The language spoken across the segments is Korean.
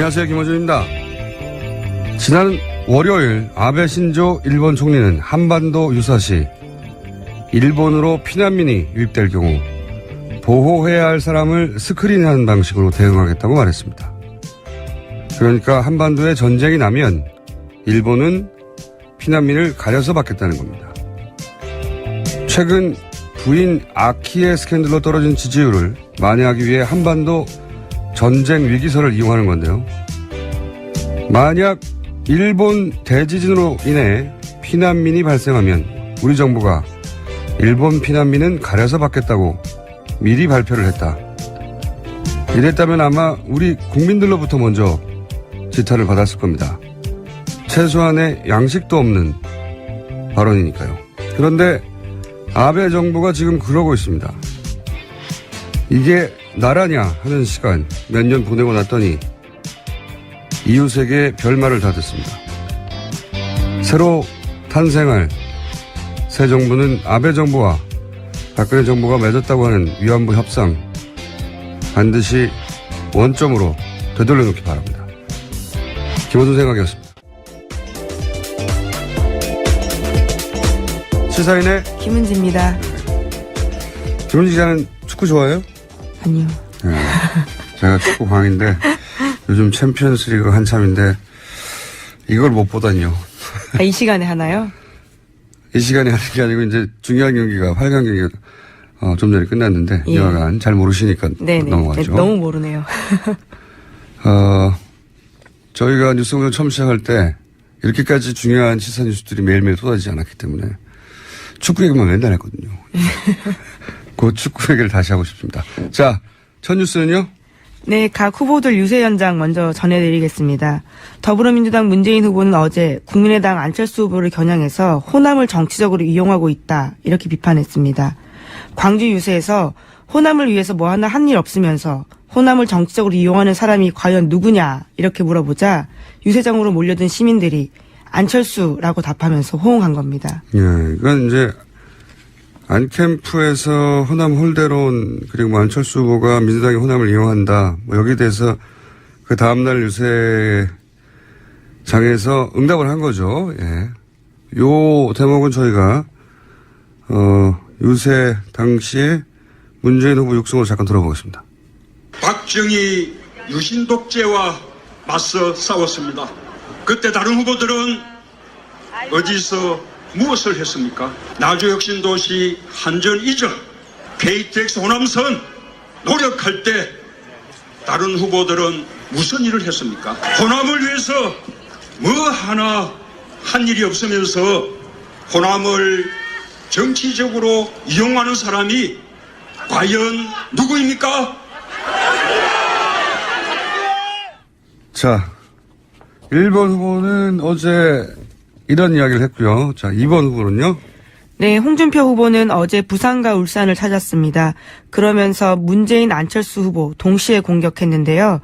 안녕하세요. 김어준입니다. 지난 월요일 아베 신조 일본 총리는 한반도 유사시 일본으로 피난민이 유입될 경우 보호해야 할 사람을 스크린하는 방식으로 대응하겠다고 말했습니다. 그러니까 한반도에 전쟁이 나면 일본은 피난민을 가려서 받겠다는 겁니다. 최근 부인 아키의 스캔들로 떨어진 지지율을 만회하기 위해 한반도 전쟁 위기설을 이용하는 건데요. 만약 일본 대지진으로 인해 피난민이 발생하면 우리 정부가 일본 피난민은 가려서 받겠다고 미리 발표를 했다. 이랬다면 아마 우리 국민들로부터 먼저 지탄을 받았을 겁니다. 최소한의 양식도 없는 발언이니까요. 그런데 아베 정부가 지금 그러고 있습니다. 이게 나라냐 하는 시간 몇 년 보내고 났더니 이웃에게 별말을 다 듣습니다. 새로 탄생할 새 정부는 아베 정부와 박근혜 정부가 맺었다고 하는 위안부 협상 반드시 원점으로 되돌려놓기 바랍니다. 김어준 생각이었습니다. 시사인의 김은지입니다. 김은지 기자는 축구 좋아해요? 아니요. 네. 제가 축구 광인데 요즘 챔피언스 리그 한참인데 이걸 못 보다니요. 이 시간에 하나요? 이 시간에 하는 게 아니고 이제 중요한 경기가 8강 경기가 좀 전에 끝났는데 예. 여하간 잘 모르시니까 네네. 넘어갔죠. 네, 너무 모르네요. 저희가 뉴스공장 처음 시작할 때 이렇게까지 중요한 시사 뉴스들이 매일매일 쏟아지지 않았기 때문에 축구 얘기만 맨날 했거든요. 그 축구 얘기를 다시 하고 싶습니다. 자, 첫 뉴스는요? 네, 각 후보들 유세 현장 먼저 전해드리겠습니다. 더불어민주당 문재인 후보는 어제 국민의당 안철수 후보를 겨냥해서 호남을 정치적으로 이용하고 있다 이렇게 비판했습니다. 광주 유세에서 호남을 위해서 뭐 하나 한 일 없으면서 호남을 정치적으로 이용하는 사람이 과연 누구냐 이렇게 물어보자 유세장으로 몰려든 시민들이 안철수라고 답하면서 호응한 겁니다. 예, 이건 이제 안캠프에서 호남 홀대론 그리고 뭐 안철수 후보가 민주당이 호남을 이용한다. 뭐 여기에 대해서 그 다음날 유세장에서 응답을 한 거죠. 예. 요 대목은 저희가 유세 당시에 문재인 후보 육성으로 잠깐 들어보겠습니다. 박정희 유신 독재와 맞서 싸웠습니다. 그때 다른 후보들은 어디서 무엇을 했습니까? 나주혁신도시 한전 이전, KTX 호남선 노력할 때 다른 후보들은 무슨 일을 했습니까? 호남을 위해서 뭐 하나 한 일이 없으면서 호남을 정치적으로 이용하는 사람이 과연 누구입니까? 자, 1번 후보는 어제 이런 이야기를 했고요. 자, 2번 후보는요? 네, 홍준표 후보는 어제 부산과 울산을 찾았습니다. 그러면서 문재인, 안철수 후보 동시에 공격했는데요.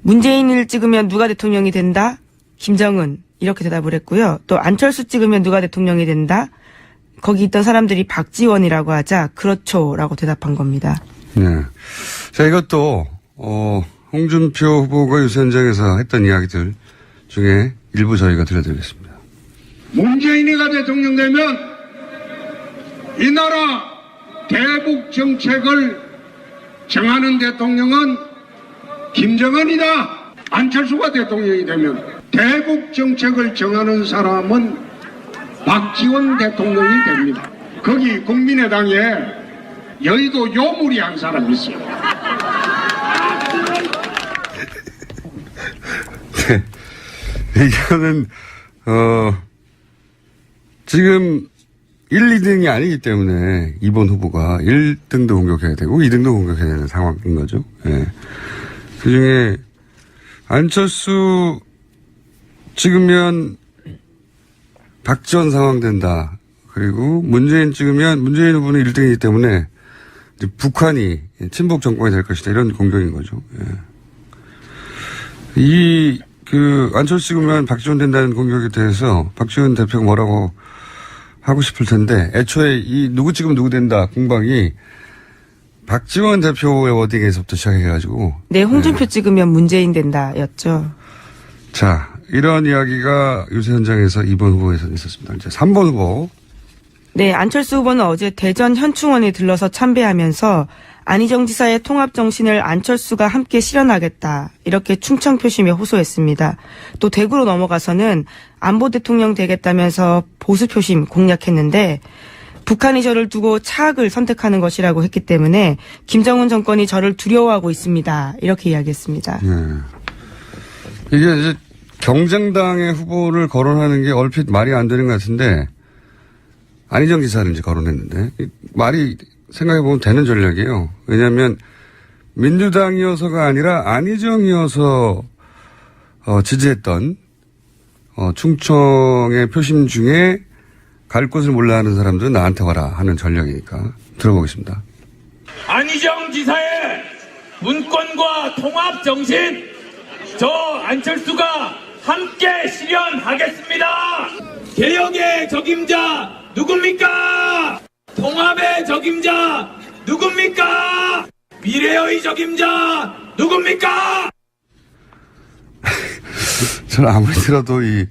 문재인을 찍으면 누가 대통령이 된다? 김정은 이렇게 대답을 했고요. 또 안철수 찍으면 누가 대통령이 된다? 거기 있던 사람들이 박지원이라고 하자 그렇죠라고 대답한 겁니다. 네. 자, 이것도 홍준표 후보가 유세 현장에서 했던 이야기들 중에 일부 저희가 들려드리겠습니다. 문재인이가 대통령 되면 이 나라 대북 정책을 정하는 대통령은 김정은이다. 안철수가 대통령이 되면 대북 정책을 정하는 사람은 박지원 대통령이 됩니다. 거기 국민의당에 여의도 요물이 한 사람 있어요. 네. 이거는 지금 1, 2등이 아니기 때문에 2번 후보가 1등도 공격해야 되고 2등도 공격해야 되는 상황인 거죠. 예. 그 중에 안철수 찍으면 박지원 상황 된다. 그리고 문재인 찍으면 문재인 후보는 1등이기 때문에 이제 북한이 친북 정권이 될 것이다. 이런 공격인 거죠. 예. 안철수 찍으면 박지원 된다는 공격에 대해서 박지원 대표가 뭐라고 하고 싶을 텐데 애초에 누구 찍으면 누구 된다 공방이 박지원 대표의 워딩에서부터 시작해가지고. 네, 홍준표 찍으면 문재인 된다였죠. 자, 이런 이야기가 유세 현장에서 2번 후보에서 있었습니다. 이제 3번 후보. 네, 안철수 후보는 어제 대전 현충원에 들러서 참배하면서 안희정 지사의 통합 정신을 안철수가 함께 실현하겠다. 이렇게 충청 표심에 호소했습니다. 또 대구로 넘어가서는 안보 대통령 되겠다면서 보수 표심 공략했는데 북한이 저를 두고 차악을 선택하는 것이라고 했기 때문에 김정은 정권이 저를 두려워하고 있습니다. 이렇게 이야기했습니다. 네. 이게 이제 경쟁당의 후보를 거론하는 게 얼핏 말이 안 되는 것 같은데 안희정 지사를 이제 거론했는데 말이 생각해보면 되는 전략이에요. 왜냐하면 민주당이어서가 아니라 안희정이어서 지지했던 충청의 표심 중에 갈 곳을 몰라 하는 사람들은 나한테 와라 하는 전략이니까 들어보겠습니다. 안희정 지사의 문권과 통합 정신, 저 안철수가 함께 실현하겠습니다. 개혁의 적임자 누굽니까? 통합의 적임자 누굽니까? 미래의 적임자 누굽니까? 저는 아무리 들어도 이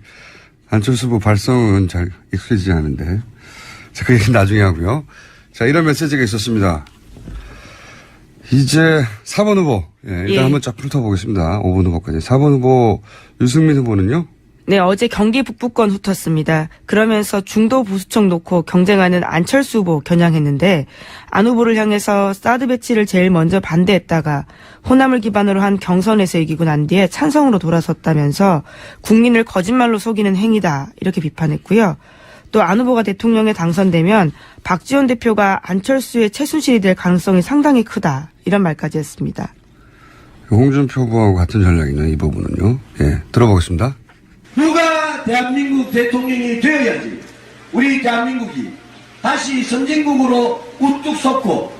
안철수 후보 발성은 잘 익숙해지지 않은데. 자, 그 얘기는 나중에 하고요. 자, 이런 메시지가 있었습니다. 이제 4번 후보. 예, 일단 예. 한번 쫙 훑어보겠습니다. 5번 후보까지. 4번 후보 유승민 후보는요? 네, 어제 경기 북부권 훑었습니다. 그러면서 중도 보수층 놓고 경쟁하는 안철수 후보 겨냥했는데 안 후보를 향해서 사드 배치를 제일 먼저 반대했다가 호남을 기반으로 한 경선에서 이기고 난 뒤에 찬성으로 돌아섰다면서 국민을 거짓말로 속이는 행위다 이렇게 비판했고요. 또 안 후보가 대통령에 당선되면 박지원 대표가 안철수의 최순실이 될 가능성이 상당히 크다 이런 말까지 했습니다. 홍준표 후보하고 같은 전략이네요. 이 부분은요. 예, 들어보겠습니다. 누가 대한민국 대통령이 되어야지 우리 대한민국이 다시 선진국으로 우뚝 섰고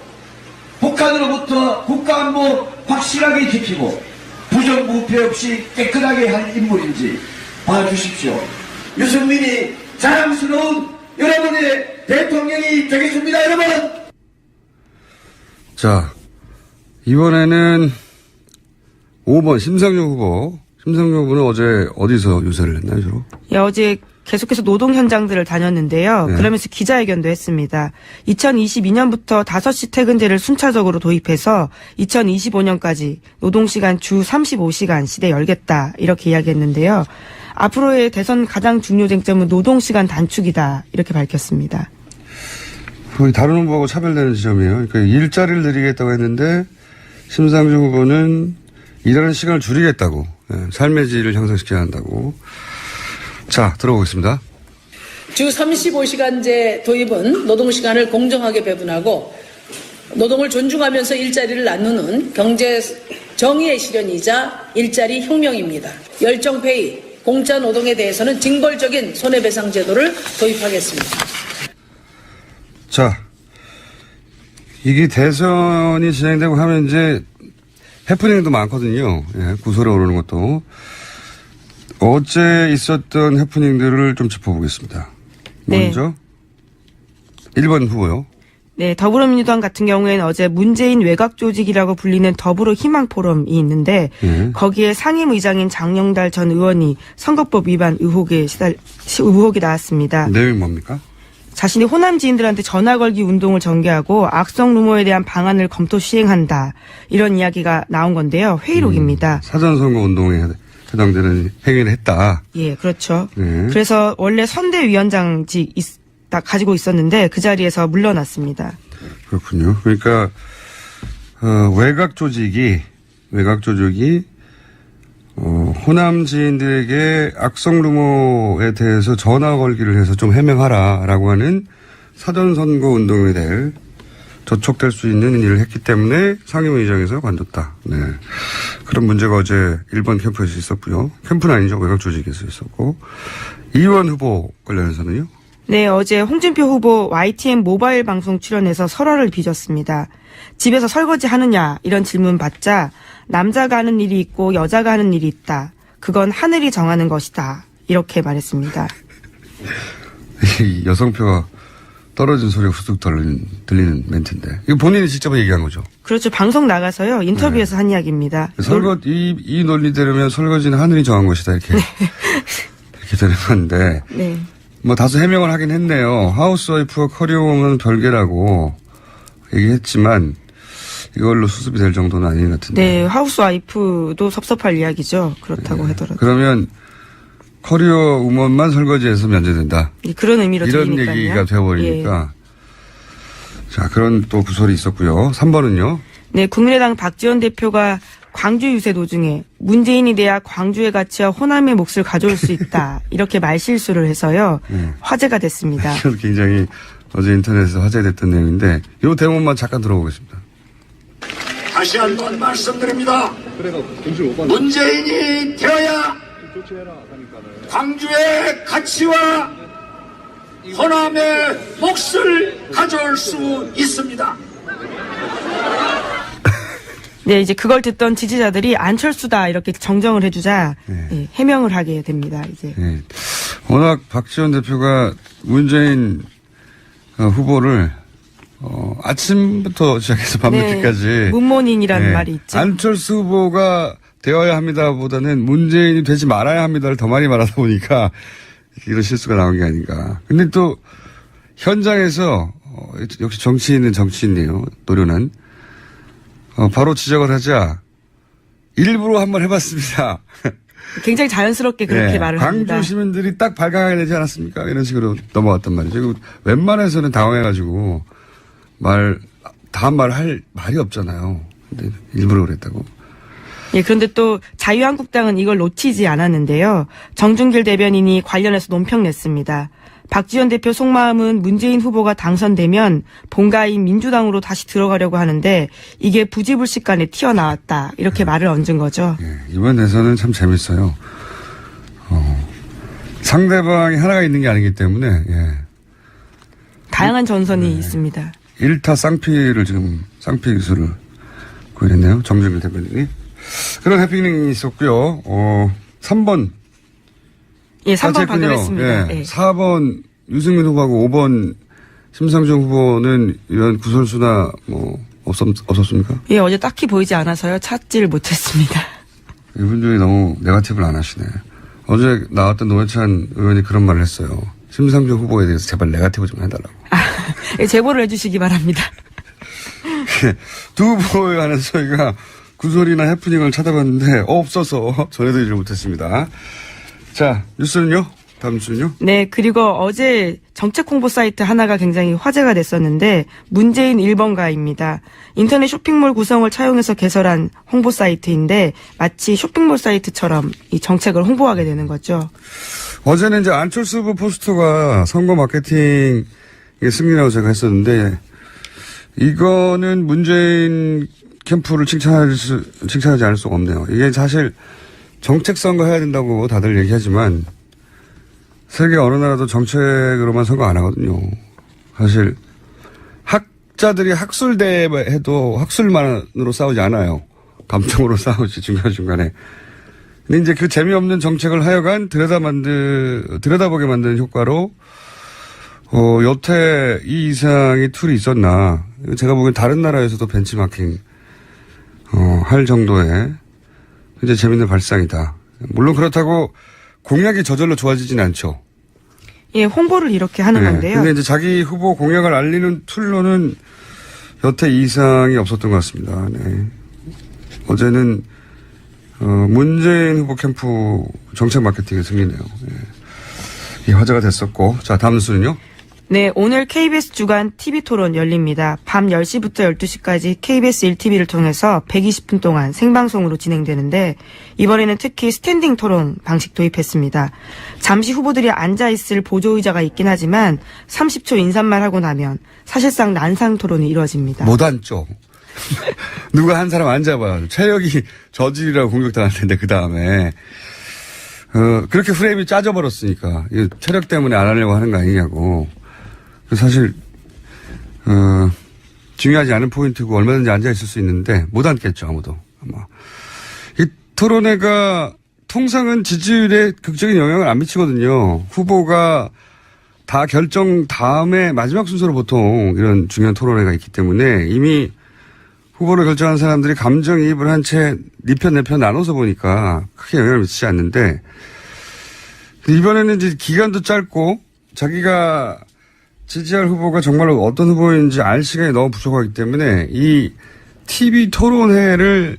북한으로부터 국가안보 확실하게 지키고 부정부패 없이 깨끗하게 할 인물인지 봐주십시오. 유승민이 자랑스러운 여러분의 대통령이 되겠습니다. 여러분. 자, 이번에는 5번 심상정 후보. 심상정 후보는 어제 어디서 유세를 했나요, 주로? 예, 어제 계속해서 노동 현장들을 다녔는데요. 네. 그러면서 기자회견도 했습니다. 2022년부터 5시 퇴근제를 순차적으로 도입해서 2025년까지 노동시간 주 35시간 시대 열겠다 이렇게 이야기했는데요. 앞으로의 대선 가장 중요 쟁점은 노동시간 단축이다 이렇게 밝혔습니다. 거의 다른 후보하고 차별되는 지점이에요. 그러니까 일자리를 늘리겠다고 했는데 심상정 후보는 일하는 시간을 줄이겠다고, 삶의 질을 향상시켜야 한다고. 자, 들어보겠습니다. 주 35시간제 도입은 노동시간을 공정하게 배분하고 노동을 존중하면서 일자리를 나누는 경제 정의의 실현이자 일자리 혁명입니다. 열정페이, 공짜 노동에 대해서는 징벌적인 손해배상 제도를 도입하겠습니다. 자, 이게 대선이 진행되고 하면 이제 해프닝도 많거든요. 예, 구설에 오르는 것도. 어제 있었던 해프닝들을 좀 짚어보겠습니다. 네. 먼저 1번 후보요. 네, 더불어민주당 같은 경우에는 어제 문재인 외곽 조직이라고 불리는 더불어희망 포럼이 있는데 거기에 상임의장인 장영달 전 의원이 선거법 위반 의혹이 나왔습니다. 내용이 뭡니까? 자신이 호남 지인들한테 전화 걸기 운동을 전개하고 악성 루머에 대한 방안을 검토 시행한다. 이런 이야기가 나온 건데요. 회의록입니다. 사전선거 운동에 해당되는 행위를 했다. 예, 그렇죠. 네. 그래서 원래 선대위원장직 가지고 있었는데 그 자리에서 물러났습니다. 그렇군요. 그러니까 외곽 조직이 호남 지인들에게 악성 루머에 대해서 전화 걸기를 해서 좀 해명하라라고 하는 사전선거 운동에 대해 저촉될 수 있는 일을 했기 때문에 상임의장에서 관뒀다. 네. 그런 문제가 어제 1번 캠프에서 있었고요. 캠프는 아니죠. 외곽 조직에서 있었고. 이원 후보 관련해서는요? 네, 어제 홍준표 후보 YTN 모바일 방송 출연해서 설화를 빚었습니다. 집에서 설거지 하느냐 이런 질문 받자 남자가 하는 일이 있고 여자가 하는 일이 있다. 그건 하늘이 정하는 것이다. 이렇게 말했습니다. 이 여성표가 떨어진 소리가 후둑 들리는 멘트인데. 이거 본인이 직접 얘기한 거죠. 그렇죠. 방송 나가서요. 인터뷰에서 한 이야기입니다. 이 논리대로면 설거지는 하늘이 정한 것이다. 이렇게. 이렇게 되는 건데. 네. 뭐 다소 해명을 하긴 했네요. 하우스와이프와 커리어우먼은 별개라고 얘기했지만 이걸로 수습이 될 정도는 아닌 것 같은데. 네. 하우스와이프도 섭섭할 이야기죠. 그렇다고 하더라도. 그러면 커리어 우먼만 설거지해서 면제된다. 그런 의미로 이런 들리니까요. 얘기가 되어버리니까. 자, 그런 또 구설이 있었고요. 3번은요. 네, 국민의당 박지원 대표가 광주 유세 도중에 문재인이 돼야 광주의 가치와 호남의 몫을 가져올 수 있다. 이렇게 말실수를 해서요. 화제가 됐습니다. 이건 굉장히 어제 인터넷에서 화제됐던 내용인데 이 대목만 잠깐 들어보겠습니다. 다시 한 번 말씀드립니다. 문재인이 되어야 광주의 가치와 호남의 몫을 가져올 수 있습니다. 네, 이제 그걸 듣던 지지자들이 안철수다 이렇게 정정을 해주자 네, 해명을 하게 됩니다. 이제 네. 워낙 박지원 대표가 문재인 후보를 아침부터 시작해서 밤늦게까지 네, 문모닝이라는 말이 있죠. 안철수 후보가 되어야 합니다보다는 문재인이 되지 말아야 합니다를 더 많이 말하다 보니까 이런 실수가 나온 게 아닌가. 근데 또 현장에서 역시 정치인은 정치인이에요. 노련한. 바로 지적을 하자 일부러 한번 해봤습니다. 굉장히 자연스럽게 그렇게 네, 말을 합니다. 광주 시민들이 딱 발각하게 되지 않았습니까? 이런 식으로 넘어갔단 말이죠. 웬만해서는 당황해가지고 다음 말 할 말이 없잖아요. 근데 일부러 그랬다고. 예, 그런데 또 자유한국당은 이걸 놓치지 않았는데요. 정준길 대변인이 관련해서 논평 냈습니다. 박지원 대표 속마음은 문재인 후보가 당선되면 본가인 민주당으로 다시 들어가려고 하는데 이게 부지불식간에 튀어나왔다. 이렇게 말을 얹은 거죠. 예, 이번 대선은 참 재밌어요. 상대방이 하나가 있는 게 아니기 때문에 다양한 전선이 있습니다. 1타 쌍피 기술을 구현했네요. 정준길 대변인이. 그런 해피닝이 있었고요. 3번. 예, 3번 받아냈습니다. 예, 4번 유승민 후보하고 5번 심상정 후보는 이런 구설수나 없었습니까? 예, 어제 딱히 보이지 않아서요. 찾지를 못했습니다. 이분들이 너무 네거티브를 안 하시네. 어제 나왔던 노회찬 의원이 그런 말을 했어요. 심상정 후보에 대해서 제발 네거티브 좀 해달라고. 예, 제보를 해주시기 바랍니다. 두 후보에 관해서 저희가 구설이나 해프닝을 찾아봤는데 없어서 전해드리지 못했습니다. 자, 뉴스는요? 다음 뉴스는요? 네, 그리고 어제 정책 홍보 사이트 하나가 굉장히 화제가 됐었는데 문재인 1번가입니다. 인터넷 쇼핑몰 구성을 차용해서 개설한 홍보 사이트인데 마치 쇼핑몰 사이트처럼 이 정책을 홍보하게 되는 거죠. 어제는 이제 안철수 후보 포스터가 선거 마케팅의 승리라고 제가 했었는데 이거는 문재인 캠프를 칭찬하지 않을 수가 없네요. 이게 사실 정책 선거 해야 된다고 다들 얘기하지만 세계 어느 나라도 정책으로만 선거 안 하거든요. 사실 학자들이 학술대회 해도 학술만으로 싸우지 않아요. 감정으로 싸우지 중간중간에. 근데 이제 그 재미없는 정책을 하여간 들여다보게 만드는 효과로 여태 이 이상의 툴이 있었나. 제가 보기엔 다른 나라에서도 벤치마킹 할 정도의 굉장히 재밌는 발상이다. 물론 그렇다고 공약이 저절로 좋아지진 않죠. 예, 홍보를 이렇게 하는 건데요. 근데 이제 자기 후보 공약을 알리는 툴로는 여태 이상이 없었던 것 같습니다. 네. 어제는 문재인 후보 캠프 정책 마케팅의 승리네요. 네. 이 화제가 됐었고. 자, 다음 뉴스는요? 네, 오늘 KBS 주간 TV토론 열립니다. 밤 10시부터 12시까지 KBS 1TV를 통해서 120분 동안 생방송으로 진행되는데 이번에는 특히 스탠딩 토론 방식 도입했습니다. 잠시 후보들이 앉아있을 보조의자가 있긴 하지만 30초 인사말 하고 나면 사실상 난상 토론이 이루어집니다. 못 앉죠. 누가 한 사람 앉아봐요. 체력이 저질이라고 공격당할 텐데 그 다음에 그렇게 프레임이 짜져버렸으니까 체력 때문에 안 하려고 하는 거 아니냐고. 사실 중요하지 않은 포인트고 얼마든지 앉아있을 수 있는데 못 앉겠죠 아무도. 아마. 이 토론회가 통상은 지지율에 극적인 영향을 안 미치거든요. 후보가 다 결정 다음에 마지막 순서로 보통 이런 중요한 토론회가 있기 때문에 이미 후보를 결정한 사람들이 감정이입을 한 채 네 편 내 편 나눠서 보니까 크게 영향을 미치지 않는데 이번에는 이제 기간도 짧고 자기가 지지할 후보가 정말로 어떤 후보인지 알 시간이 너무 부족하기 때문에 이 TV 토론회를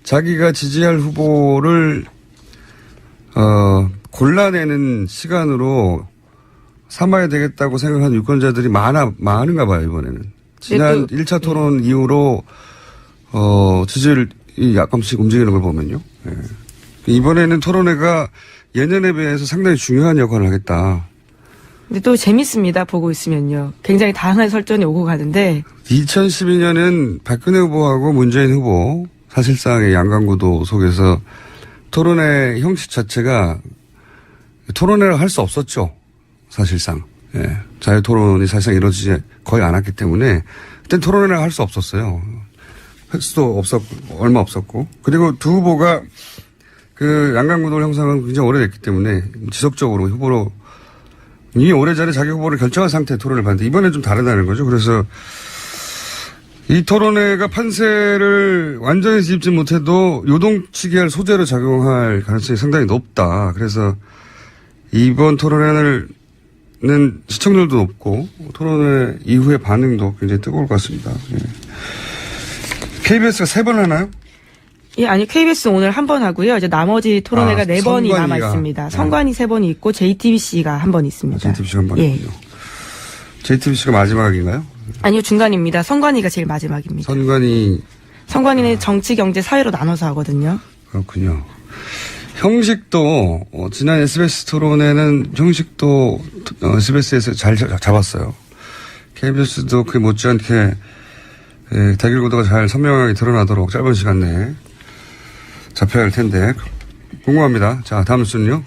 자기가 지지할 후보를 골라내는 시간으로 삼아야 되겠다고 생각하는 유권자들이 많은가 봐요, 이번에는. 지난 1차 토론 이후로 지지율이 약간씩 움직이는 걸 보면요. 예. 이번에는 토론회가 예년에 비해서 상당히 중요한 역할을 하겠다. 근데 또 재밌습니다. 보고 있으면요. 굉장히 다양한 설전이 오고 가는데 2012년은 박근혜 후보하고 문재인 후보 사실상의 양강구도 속에서 토론회 형식 자체가 토론회를 할 수 없었죠. 사실상. 예. 자유토론이 사실상 이루어지지 거의 않았기 때문에 그땐 토론회를 할 수 없었어요. 횟수도 얼마 없었고. 그리고 두 후보가 그 양강구도 형성은 굉장히 오래됐기 때문에 지속적으로 후보로 이미 오래전에 자기 후보를 결정한 상태의 토론을 봤는데 이번엔 좀 다르다는 거죠. 그래서 이 토론회가 판세를 완전히 뒤집지 못해도 요동치게 할 소재로 작용할 가능성이 상당히 높다. 그래서 이번 토론회는 시청률도 높고 토론회 이후의 반응도 굉장히 뜨거울 것 같습니다. 예. KBS가 3번 하나요? 예, 아니 KBS 오늘 한 번 하고요. 이제 나머지 토론회가 4번이 남아 있습니다. 선관위 3번이 있고 JTBC가 한 번 있습니다. JTBC가 한 번 예. 있군요. JTBC가 마지막인가요? 아니요, 중간입니다. 선관위가 제일 마지막입니다. 선관위는 정치, 경제, 사회로 나눠서 하거든요. 그렇군요. 형식도 지난 SBS 토론회는 형식도 SBS에서 잘 잡았어요. KBS도 그에 못지않게 대결 구도가 잘 선명하게 드러나도록 짧은 시간 내에 잡혀야 할 텐데 궁금합니다. 자, 다음 순요.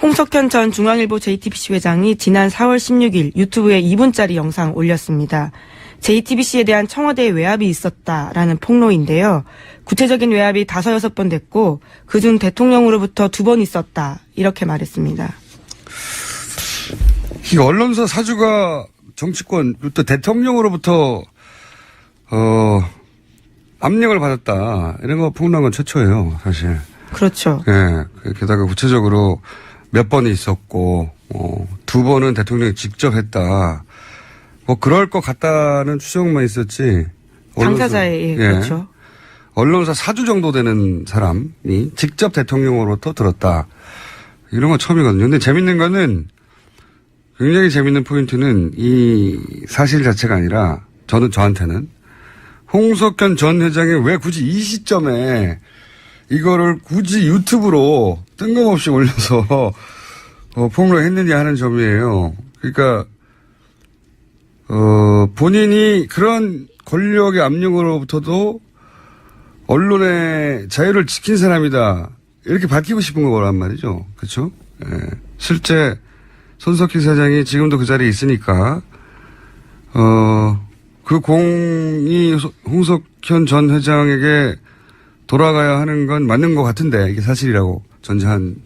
홍석현 전 중앙일보 JTBC 회장이 지난 4월 16일 유튜브에 2분짜리 영상 올렸습니다. JTBC에 대한 청와대의 외압이 있었다라는 폭로인데요. 구체적인 외압이 5-6번 됐고 그중 대통령으로부터 2번 있었다 이렇게 말했습니다. 이 언론사 사주가 정치권 또 대통령으로부터 압력을 받았다 이런 거 폭로한 건 최초예요, 사실. 그렇죠. 예. 게다가 구체적으로 몇 번이 있었고 2번은 대통령이 직접 했다. 뭐 그럴 것 같다는 추정만 있었지. 당사자의 예, 그렇죠. 언론사 사주 정도 되는 사람이 직접 대통령으로부터 들었다. 이런 건 처음이거든요. 근데 재밌는 거는 굉장히 재밌는 포인트는 이 사실 자체가 아니라 저한테는 홍석현 전 회장이 왜 굳이 이 시점에 이거를 굳이 유튜브로 뜬금없이 올려서 폭로했느냐 하는 점이에요. 그러니까 본인이 그런 권력의 압력으로부터도 언론의 자유를 지킨 사람이다. 이렇게 밝히고 싶은 거란 말이죠. 그렇죠? 예. 실제 손석희 사장이 지금도 그 자리에 있으니까 그 공이 홍석현 전 회장에게 돌아가야 하는 건 맞는 것 같은데 이게 사실이라고 전제한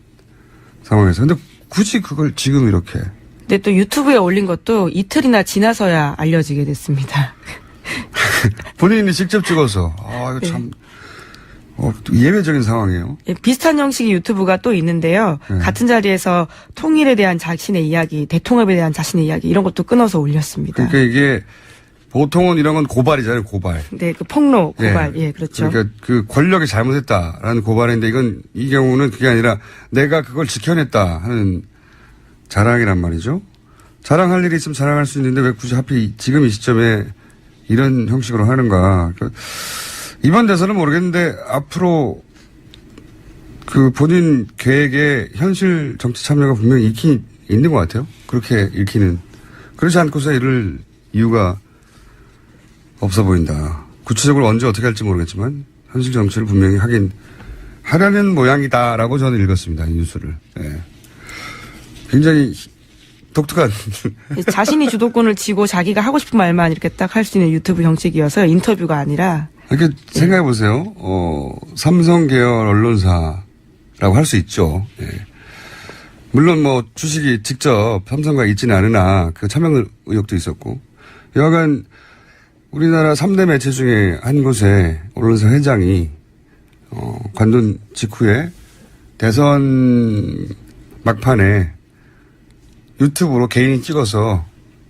상황에서. 근데 굳이 그걸 지금 이렇게. 근데 또 유튜브에 올린 것도 이틀이나 지나서야 알려지게 됐습니다. 본인이 직접 찍어서. 이거 참 예외적인 상황이에요. 예, 비슷한 형식의 유튜브가 또 있는데요. 같은 자리에서 통일에 대한 자신의 이야기, 대통합에 대한 자신의 이야기 이런 것도 끊어서 올렸습니다. 그러니까 이게 보통은 이런 건 고발이잖아요, 고발. 네, 그 폭로, 고발. 예, 그렇죠. 그러니까 그 권력이 잘못했다라는 고발인데 이 경우는 그게 아니라 내가 그걸 지켜냈다 하는 자랑이란 말이죠. 자랑할 일이 있으면 자랑할 수 있는데 왜 굳이 하필 지금 이 시점에 이런 형식으로 하는가. 이번 대선은 모르겠는데 앞으로 그 본인 계획에 현실 정치 참여가 분명히 있긴 있는 것 같아요. 그렇게 읽히는. 그렇지 않고서 이럴 이유가 없어 보인다. 구체적으로 언제 어떻게 할지 모르겠지만 현실 정치를 분명히 하려는 모양이다라고 저는 읽었습니다. 이 뉴스를. 네. 굉장히 독특한. 자신이 주도권을 쥐고 자기가 하고 싶은 말만 이렇게 딱 할 수 있는 유튜브 형식이어서 인터뷰가 아니라. 이렇게 생각해 보세요. 삼성 계열 언론사라고 할 수 있죠. 예. 물론 뭐 주식이 직접 삼성과 있지는 않으나 그 차명 의혹도 있었고 여하간 우리나라 3대 매체 중에 한 곳에 언론사 회장이 관둔 직후에 대선 막판에 유튜브로 개인이 찍어서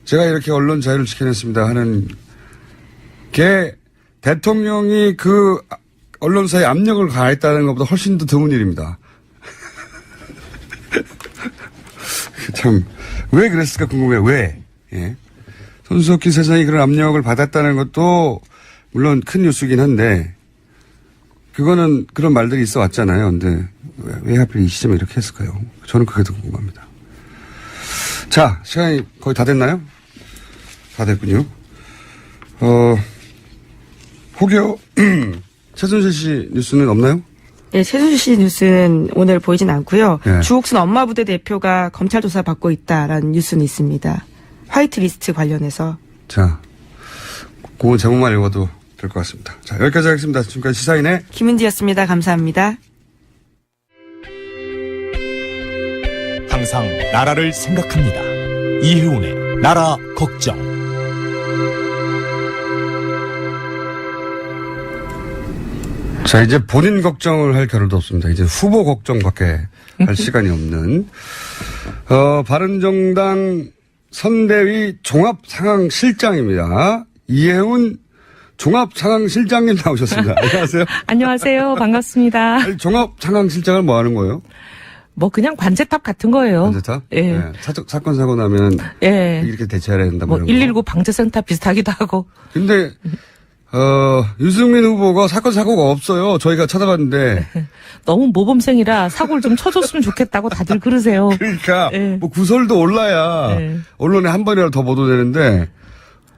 제가 이렇게 언론 자유를 지켜냈습니다 하는 게 대통령이 그 언론사에 압력을 가했다는 것보다 훨씬 더 드문 일입니다. 참, 왜 그랬을까 궁금해요. 왜? 예. 손석희 세상이 그런 압력을 받았다는 것도 물론 큰 뉴스긴 한데 그거는 그런 말들이 있어 왔잖아요. 근데 왜 하필 이 시점에 이렇게 했을까요? 저는 그게 더 궁금합니다. 자, 시간이 거의 다 됐나요? 다 됐군요. 혹여 최순실 씨 뉴스는 없나요? 네, 최순실 씨 뉴스는 오늘 보이진 않고요. 네. 주옥순 엄마부대 대표가 검찰 조사 받고 있다라는 뉴스는 있습니다. 화이트리스트 관련해서. 자, 그건 제목만 읽어도 될 것 같습니다. 자, 여기까지 하겠습니다. 지금까지 시사인의 김은지였습니다. 감사합니다. 항상 나라를 생각합니다. 이혜훈의 나라 걱정. 자, 이제 본인 걱정을 할 겨를도 없습니다. 이제 후보 걱정밖에 할 시간이 없는, 바른정당 선대위 종합상황실장입니다. 이혜훈 종합상황실장님 나오셨습니다. 안녕하세요. 안녕하세요. 반갑습니다. 아니, 종합상황실장은 뭐 하는 거예요? 뭐 그냥 관제탑 같은 거예요. 관제탑? 예. 네. 사건 사고 나면 예. 이렇게 대처해야 된다. 뭐 이런 119 방제센터 비슷하기도 하고. 근데 유승민 후보가 사건 사고가 없어요. 저희가 찾아봤는데. 너무 모범생이라 사고를 좀 쳐줬으면 좋겠다고 다들 그러세요. 그러니까 예. 뭐 구설도 올라야 예. 언론에 한 번이라도 더 보도되는데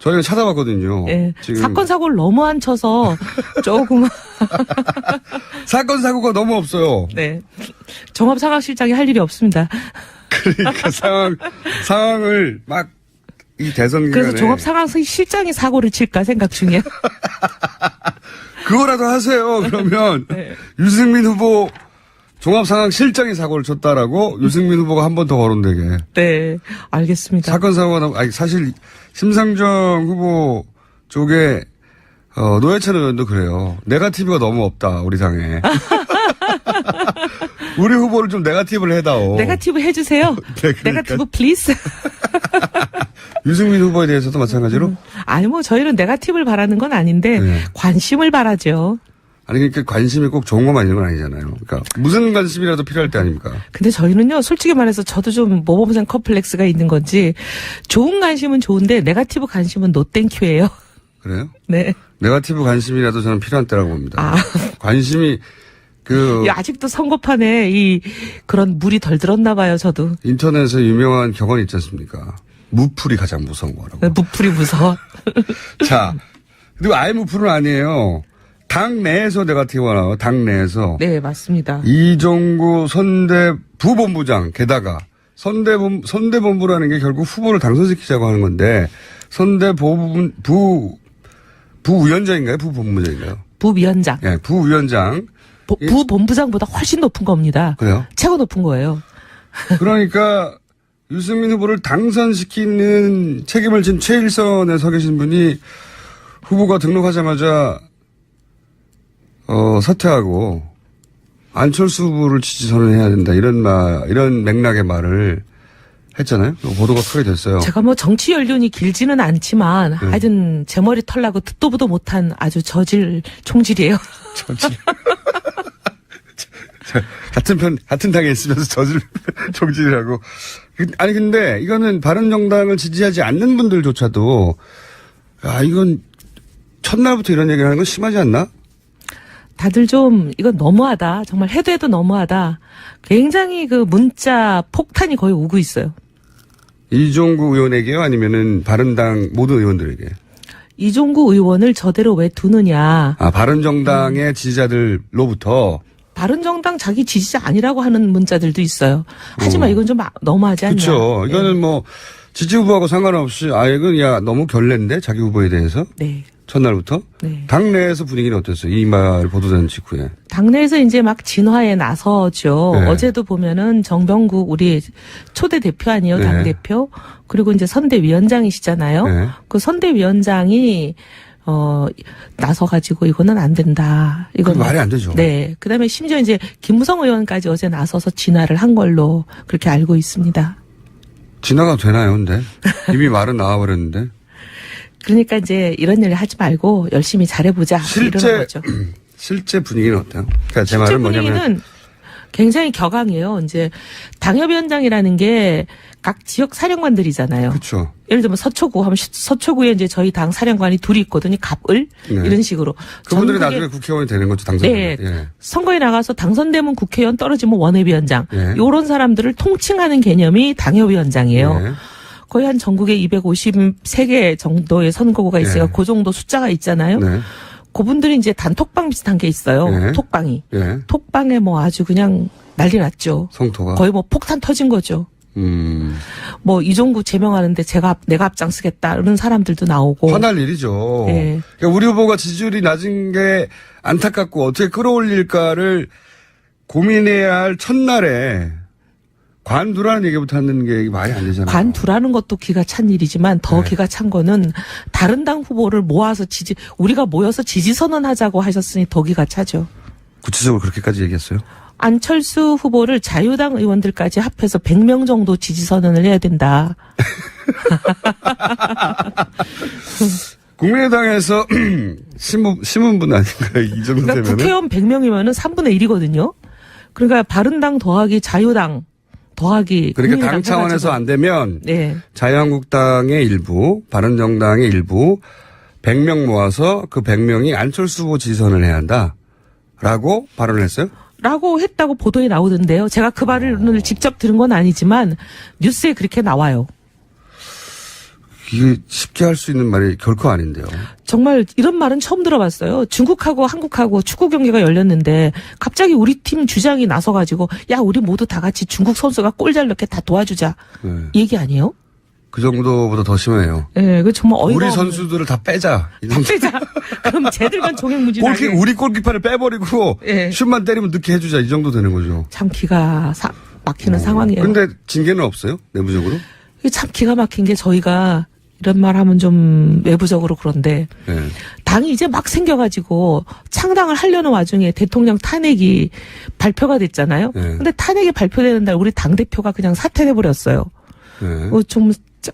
저희가 찾아봤거든요. 예. 지금 사건 사고를 너무 안 쳐서 조금 사건 사고가 너무 없어요. 네. 종합상황실장이 할 일이 없습니다. 그러니까 상황을 막 이 대선 기간에 그래서 종합상황실장이 사고를 칠까 생각 중이에요. 그거라도 하세요. 그러면 네. 유승민 후보 종합상황실장이 사고를 쳤다라고 유승민 후보가 한 번 더 거론되게. 네. 알겠습니다. 사건 사고가 너무 아니 사실 심상정 후보 쪽에 노회찬 의원도 그래요. 네거티브가 너무 없다 우리 당에. 우리 후보를 좀 네거티브를 해다오. 네거티브 해주세요. 네, 그러니까. 네거티브 플리즈. 유승민 후보에 대해서도 마찬가지로? 아니 뭐 저희는 네거티브를 바라는 건 아닌데 네. 관심을 바라죠. 아니 그러니까 관심이 꼭 좋은 것만 있는 건 아니잖아요. 그러니까 무슨 관심이라도 필요할 때 아닙니까? 근데 저희는요 솔직히 말해서 저도 좀 모범생 컴플렉스가 있는 건지 좋은 관심은 좋은데 네거티브 관심은 노 땡큐예요. 그래요? 네. 네거티브 관심이라도 저는 필요한 때라고 봅니다. 아. 관심이 아직도 선거판에 그런 물이 덜 들었나 봐요, 저도. 인터넷에 유명한 격언이 있지 않습니까? 무풀이 가장 무서운 거라고. 무풀이 무서워. 자, 그리고 아예 무풀은 아니에요. 당 내에서 네거티브가 나와요. 당 내에서. 네, 맞습니다. 이종구 선대부본부장, 게다가 선대본부라는 게 결국 후보를 당선시키자고 하는 건데, 부위원장인가요? 부본부장인가요? 부위원장. 예, 부위원장. 부본부장보다 훨씬 높은 겁니다. 그래요? 최고 높은 거예요. 그러니까 유승민 후보를 당선시키는 책임을 진 최일선에 서 계신 분이 후보가 등록하자마자 사퇴하고 안철수 후보를 지지 선언해야 된다 이런 맥락의 말을 했잖아요. 보도가 크게 됐어요. 제가 뭐 정치 연륜이 길지는 않지만 하여튼 제 머리 털나고 듣도 보도 못한 아주 저질 총질이에요. 저질. 같은 당에 있으면서 저질 총질이라고. 아니 근데 이거는 바른정당을 지지하지 않는 분들조차도 이건 첫날부터 이런 얘기를 하는 건 심하지 않나? 다들 좀 이건 너무하다. 정말 해도 해도 너무하다. 굉장히 그 문자 폭탄이 거의 오고 있어요. 이종구 의원에게요? 아니면은 바른당 모든 의원들에게? 이종구 의원을 저대로 왜 두느냐. 바른정당의 지지자들로부터. 바른정당 자기 지지자 아니라고 하는 문자들도 있어요. 하지만 이건 좀 너무하지 않냐. 그렇죠. 이거는 뭐 지지 후보하고 상관없이 이건 너무 결례인데 자기 후보에 대해서. 네. 첫날부터? 네. 당내에서 분위기는 어땠어요? 이 말 보도된 직후에. 당내에서 이제 막 진화에 나서죠. 네. 어제도 보면은 정병국 우리 초대 대표 아니에요, 네. 당 대표. 그리고 이제 선대위원장이시잖아요. 네. 그 선대위원장이 나서가지고 이거는 안 된다. 이건 말이 안 되죠. 네. 그다음에 심지어 이제 김무성 의원까지 어제 나서서 진화를 한 걸로 그렇게 알고 있습니다. 진화가 되나요, 근데? 이미 말은 나와버렸는데. 그러니까 이제 이런 일 하지 말고 열심히 잘해보자. 이런 거죠. 실제 분위기는 어때요? 그러니까 제 실제 말은 뭐냐면. 분위기는 굉장히 격앙해요. 이제 당협위원장이라는 게 각 지역 사령관들이잖아요. 그렇죠. 예를 들면 서초구 하면 서초구에 이제 저희 당 사령관이 둘이 있거든요. 갑을 네. 이런 식으로. 그분들이 전국에- 나중에 국회의원이 되는 거죠, 당선되면. 네. 예. 선거에 나가서 당선되면 국회의원 떨어지면 원외위원장. 예. 이런 사람들을 통칭하는 개념이 당협위원장이에요. 예. 거의 한 전국에 253개 정도의 선거구가 있어요. 예. 그 정도 숫자가 있잖아요. 네. 그분들이 이제 단톡방 비슷한 게 있어요. 예. 톡방이. 예. 톡방에 뭐 아주 그냥 난리 났죠. 성토가. 거의 뭐 폭탄 터진 거죠. 뭐 이종구 제명하는데 내가 앞장서겠다 이런 사람들도 나오고. 화날 일이죠. 네. 그러니까 우리 후보가 지지율이 낮은 게 안타깝고 어떻게 끌어올릴까를 고민해야 할 첫날에 관두라는 얘기부터 하는 게 말이 안 되잖아요. 관두라는 것도 기가 찬 일이지만 더 네. 기가 찬 거는 다른 당 후보를 모아서 우리가 모여서 지지 선언하자고 하셨으니 더 기가 차죠. 구체적으로 그렇게까지 얘기했어요? 안철수 후보를 자유당 의원들까지 합해서 100명 정도 지지 선언을 해야 된다. 국민의당에서 신문분 아닌가요? 이 정도 그러니까 되면은? 국회의원 100명이면은 3분의 1이거든요. 그러니까 바른당 더하기 자유당 더하기 그러니까 당 국민의당 차원에서 해가지고. 안 되면 네. 자유한국당의 일부, 바른정당의 일부 100명 모아서 그 100명이 안철수 후보 지지선을 해야 한다라고 발언을 했어요? 라고 했다고 보도에 나오던데요. 제가 그 발언을 직접 들은 건 아니지만 뉴스에 그렇게 나와요. 이게 쉽게 할 수 있는 말이 결코 아닌데요. 정말 이런 말은 처음 들어봤어요. 중국하고 한국하고 축구 경기가 열렸는데 갑자기 우리 팀 주장이 나서가지고 야 우리 모두 다 같이 중국 선수가 골 잘 넣게 다 도와주자. 네. 이 얘기 아니에요? 그 정도보다 더 심해요. 예, 그 정말 어이가 우리 없는- 선수들을 다 빼자. 다 빼자. 그럼 쟤들만 종횡무진하게. 우리 골키퍼를 빼버리고 예. 슛만 때리면 넣게 해주자. 이 정도 되는 거죠. 참 기가 막히는 상황이에요. 근데 징계는 없어요? 내부적으로? 이게 참 기가 막힌 게 저희가 이런 말 하면 좀 외부적으로 그런데 네. 당이 이제 막 생겨가지고 창당을 하려는 와중에 대통령 탄핵이 발표가 됐잖아요. 네. 근데 탄핵이 발표되는 날 우리 당대표가 그냥 사퇴해버렸어요. 네. 좀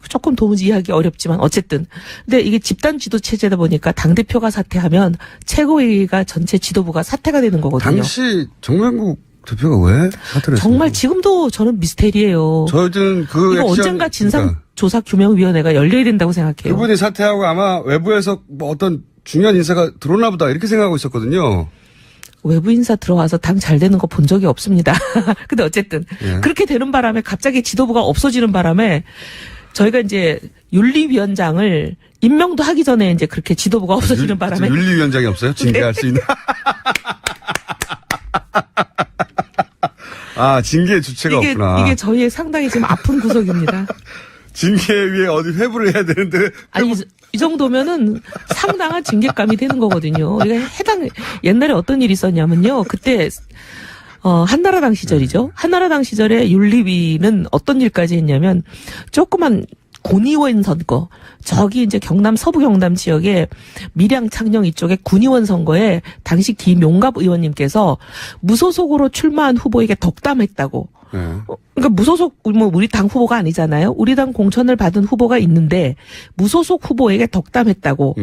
조금 도무지 이해하기 어렵지만 어쨌든. 근데 이게 집단 지도 체제다 보니까 당대표가 사퇴하면 최고위가 전체 지도부가 사퇴가 되는 거거든요. 당시 정명국 대표가 왜 사퇴를 했어요? 정말 지금도 저는 미스테리예요. 저희들은 그 이거 액션- 언젠가 그러니까 진상조사규명위원회가 열려야 된다고 생각해요. 그분이 사퇴하고 아마 외부에서 뭐 어떤 중요한 인사가 들어오나 보다 이렇게 생각하고 있었거든요. 외부 인사 들어와서 당 잘 되는 거 본 적이 없습니다. 근데 어쨌든 예. 그렇게 되는 바람에 갑자기 지도부가 없어지는 바람에 저희가 이제 윤리위원장을 임명도 하기 전에 이제 그렇게 지도부가 없어지는 바람에 윤리위원장이 없어요? 징계할 수 있는. 아, 징계 주체가 없구나. 이게 저희의 상당히 지금 아픈 구석입니다. 징계위에 어디 회부를 해야 되는데. 아니 이 정도면은 상당한 징계감이 되는 거거든요. 우리가 옛날에 어떤 일이 있었냐면요. 그때 한나라당 시절이죠. 한나라당 시절에 윤리위는 어떤 일까지 했냐면 조그만 군의원 선거, 저기 이제 경남 서부 경남 지역에 밀양 창녕 이쪽에 군의원 선거에 당시 김용갑 의원님께서 무소속으로 출마한 후보에게 덕담했다고. 네. 그러니까 무소속 뭐 우리 당 후보가 아니잖아요. 우리 당 공천을 받은 후보가 있는데 무소속 후보에게 덕담했다고.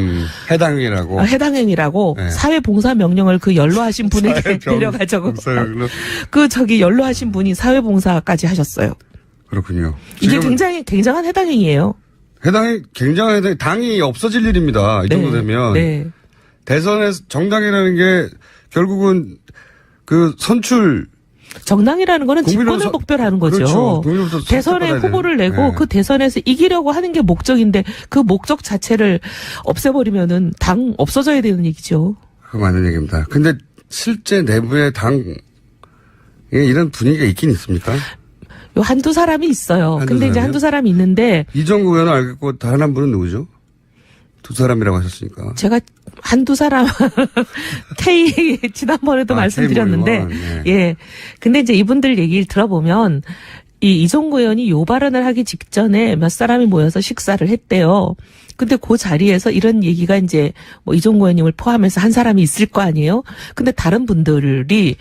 해당이라고. 해당행위라고 네. 사회봉사 명령을 그 연로하신 분에게 내려가지고 그 저기 연로하신 분이 사회봉사까지 하셨어요. 그렇군요. 이게 지금은 굉장한 해당행위예요. 굉장한 해당이 당이 없어질 일입니다. 이 정도 되면. 네. 대선에서 정당이라는 게 결국은 그 선출 정당이라는 거는 국민으로서- 집권을 목표로 거죠. 그렇죠. 국민으로부터 대선에 선택받아야 후보를 되는. 내고 네. 그 대선에서 이기려고 하는 게 목적인데 그 목적 자체를 없애버리면은 당 없어져야 되는 얘기죠. 그 맞는 얘기입니다. 근데 실제 내부의 당에 이런 분위기가 있긴 있습니까? 요 한두 사람이 있어요. 한두 근데 이제 사람이요? 한두 사람이 있는데 이정구 의원은 알겠고 다른 한 분은 누구죠? 두 사람이라고 하셨으니까. 제가 한두 사람 K 지난번에도 말씀드렸는데 K 모 의원, 예. 근데 이제 이분들 얘기를 들어보면 이종구 의원이 요 발언을 하기 직전에 몇 사람이 모여서 식사를 했대요. 근데 그 자리에서 이런 얘기가 이제 뭐 이종구 의원님을 포함해서 한 사람이 있을 거 아니에요? 근데 다른 분들이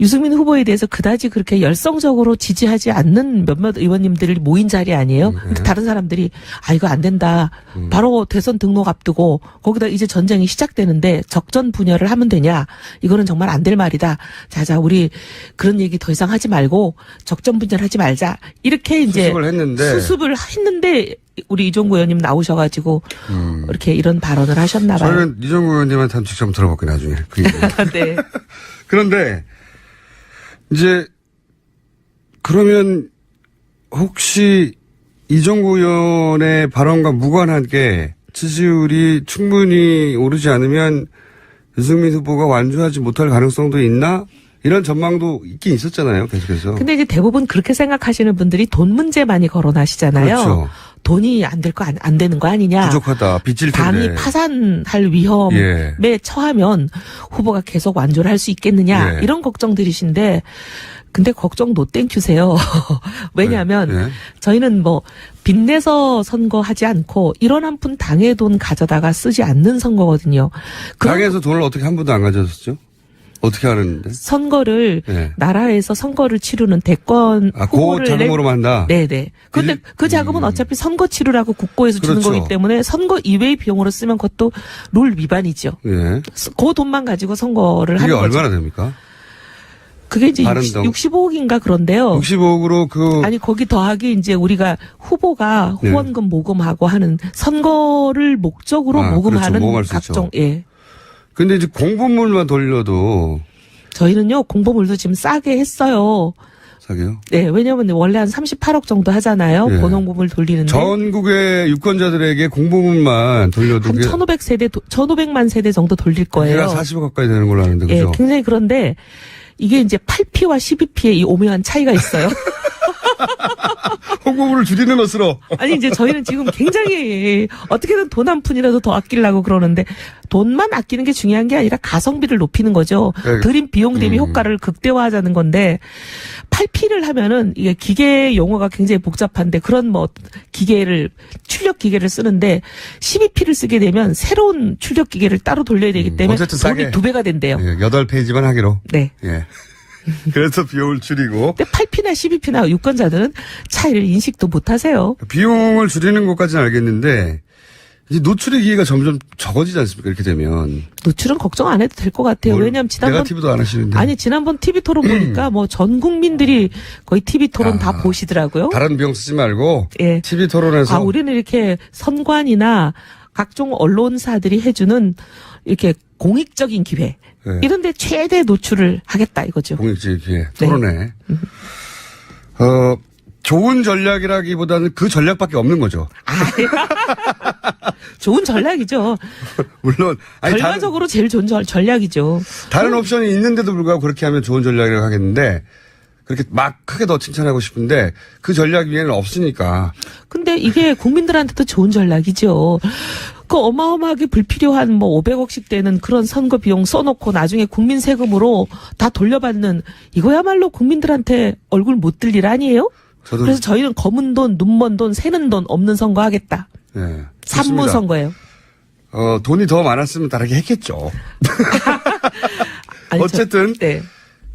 유승민 후보에 대해서 그다지 그렇게 열성적으로 지지하지 않는 몇몇 의원님들이 모인 자리 아니에요? 근데 다른 사람들이 이거 안 된다. 바로 대선 등록 앞두고 거기다 이제 전쟁이 시작되는데 적전 분열을 하면 되냐? 이거는 정말 안 될 말이다. 자자 우리 그런 얘기 더 이상 하지 말고 적전 분열하지 말자. 이렇게 이제 수습을 했는데 우리 이종구 의원님 나오셔가지고 이렇게 이런 발언을 하셨나 봐요. 저는 이종구 의원님한테 한번 직접 들어볼게요 나중에. 그 얘기. 네. 그런데 이제 그러면 혹시 이종구 의원의 발언과 무관하게 지지율이 충분히 오르지 않으면 유승민 후보가 완주하지 못할 가능성도 있나? 이런 전망도 있긴 있었잖아요, 계속해서. 근데 이제 대부분 그렇게 생각하시는 분들이 돈 문제 많이 거론하시잖아요. 그렇죠. 돈이 안 되는 거 아니냐. 부족하다. 빚질 텐데. 당이 파산할 위험에 처하면 후보가 계속 완주를 할 수 있겠느냐. 이런 걱정들이신데 근데 걱정 노 땡큐세요. 왜냐하면 저희는 뭐 빚내서 선거하지 않고 1원 한 푼 당의 돈 가져다가 쓰지 않는 선거거든요. 당에서 돈을 어떻게 한 번도 안 가져줬죠? 어떻게 하는데? 선거를 나라에서 선거를 치르는 대권 후보를 그 자금으로만 한다. 네네. 그런데 그 자금은 어차피 선거 치르라고 국고에서 주는 거기 때문에 선거 이외의 비용으로 쓰면 그것도 룰 위반이죠. 그 돈만 가지고 선거를 하는 거죠. 이게 얼마나 됩니까? 그게 이제 65억인가 그런데요. 65억으로 아니 거기 더하기 이제 우리가 후보가 후원금 모금하고 하는 선거를 목적으로 모금하는 그렇죠. 각종 근데 이제 공보물만 돌려도 저희는요 공보물도 지금 싸게 했어요. 싸게요? 네, 왜냐하면 원래 한 38억 정도 하잖아요. 본원금을 돌리는데 전국의 유권자들에게 공보물만 돌려도 한 1,500만 세대 정도 돌릴 거예요. 40억 가까이 되는 걸로 아는데 그죠? 굉장히 그런데 이게 이제 8P와 12P의 이 오묘한 차이가 있어요. 홍보물을 줄이는 것으로. 아니 이제 저희는 지금 굉장히 어떻게든 돈 한 푼이라도 더 아끼려고 그러는데 돈만 아끼는 게 중요한 게 아니라 가성비를 높이는 거죠. 들인 비용 대비 효과를 극대화하자는 건데 8P를 하면은 이게 기계 용어가 굉장히 복잡한데 그런 뭐 출력 기계를 쓰는데 12P를 쓰게 되면 새로운 출력 기계를 따로 돌려야 되기 때문에 돈이 2배가 된대요. 8페이지만 하기로. 네. 그래서 비용을 줄이고. 근데 8P나 12P나 유권자들은 차이를 인식도 못 하세요. 비용을 줄이는 것까지는 알겠는데 이제 노출의 기회가 점점 적어지지 않습니까? 이렇게 되면. 노출은 걱정 안 해도 될 것 같아요. 왜냐하면 지난번 네거티브도 안 하시는데. 아니 지난번 TV 토론 보니까 뭐 전 국민들이 거의 TV 토론 다 보시더라고요. 다른 비용 쓰지 말고 TV 토론에서 우리는 이렇게 선관이나 각종 언론사들이 해주는 이렇게 공익적인 기회 이런데 최대 노출을 하겠다 이거죠. 공익적인 기회 토론회. 좋은 전략이라기보다는 그 전략밖에 없는 거죠. 좋은 전략이죠. 물론. 결과적으로 제일 좋은 전략이죠. 다른 옵션이 있는데도 불구하고 그렇게 하면 좋은 전략이라고 하겠는데 그렇게 막 크게 더 칭찬하고 싶은데 그 전략 위에는 없으니까. 근데 이게 국민들한테도 좋은 전략이죠. 그 어마어마하게 불필요한 뭐 500억씩 되는 그런 선거 비용 써놓고 나중에 국민 세금으로 다 돌려받는 이거야말로 국민들한테 얼굴 못 들 일 아니에요? 그래서 저희는 검은 돈, 눈먼 돈, 새는 돈 없는 선거 하겠다. 산무 선거예요. 돈이 더 많았으면 다르게 했겠죠. 아니, 어쨌든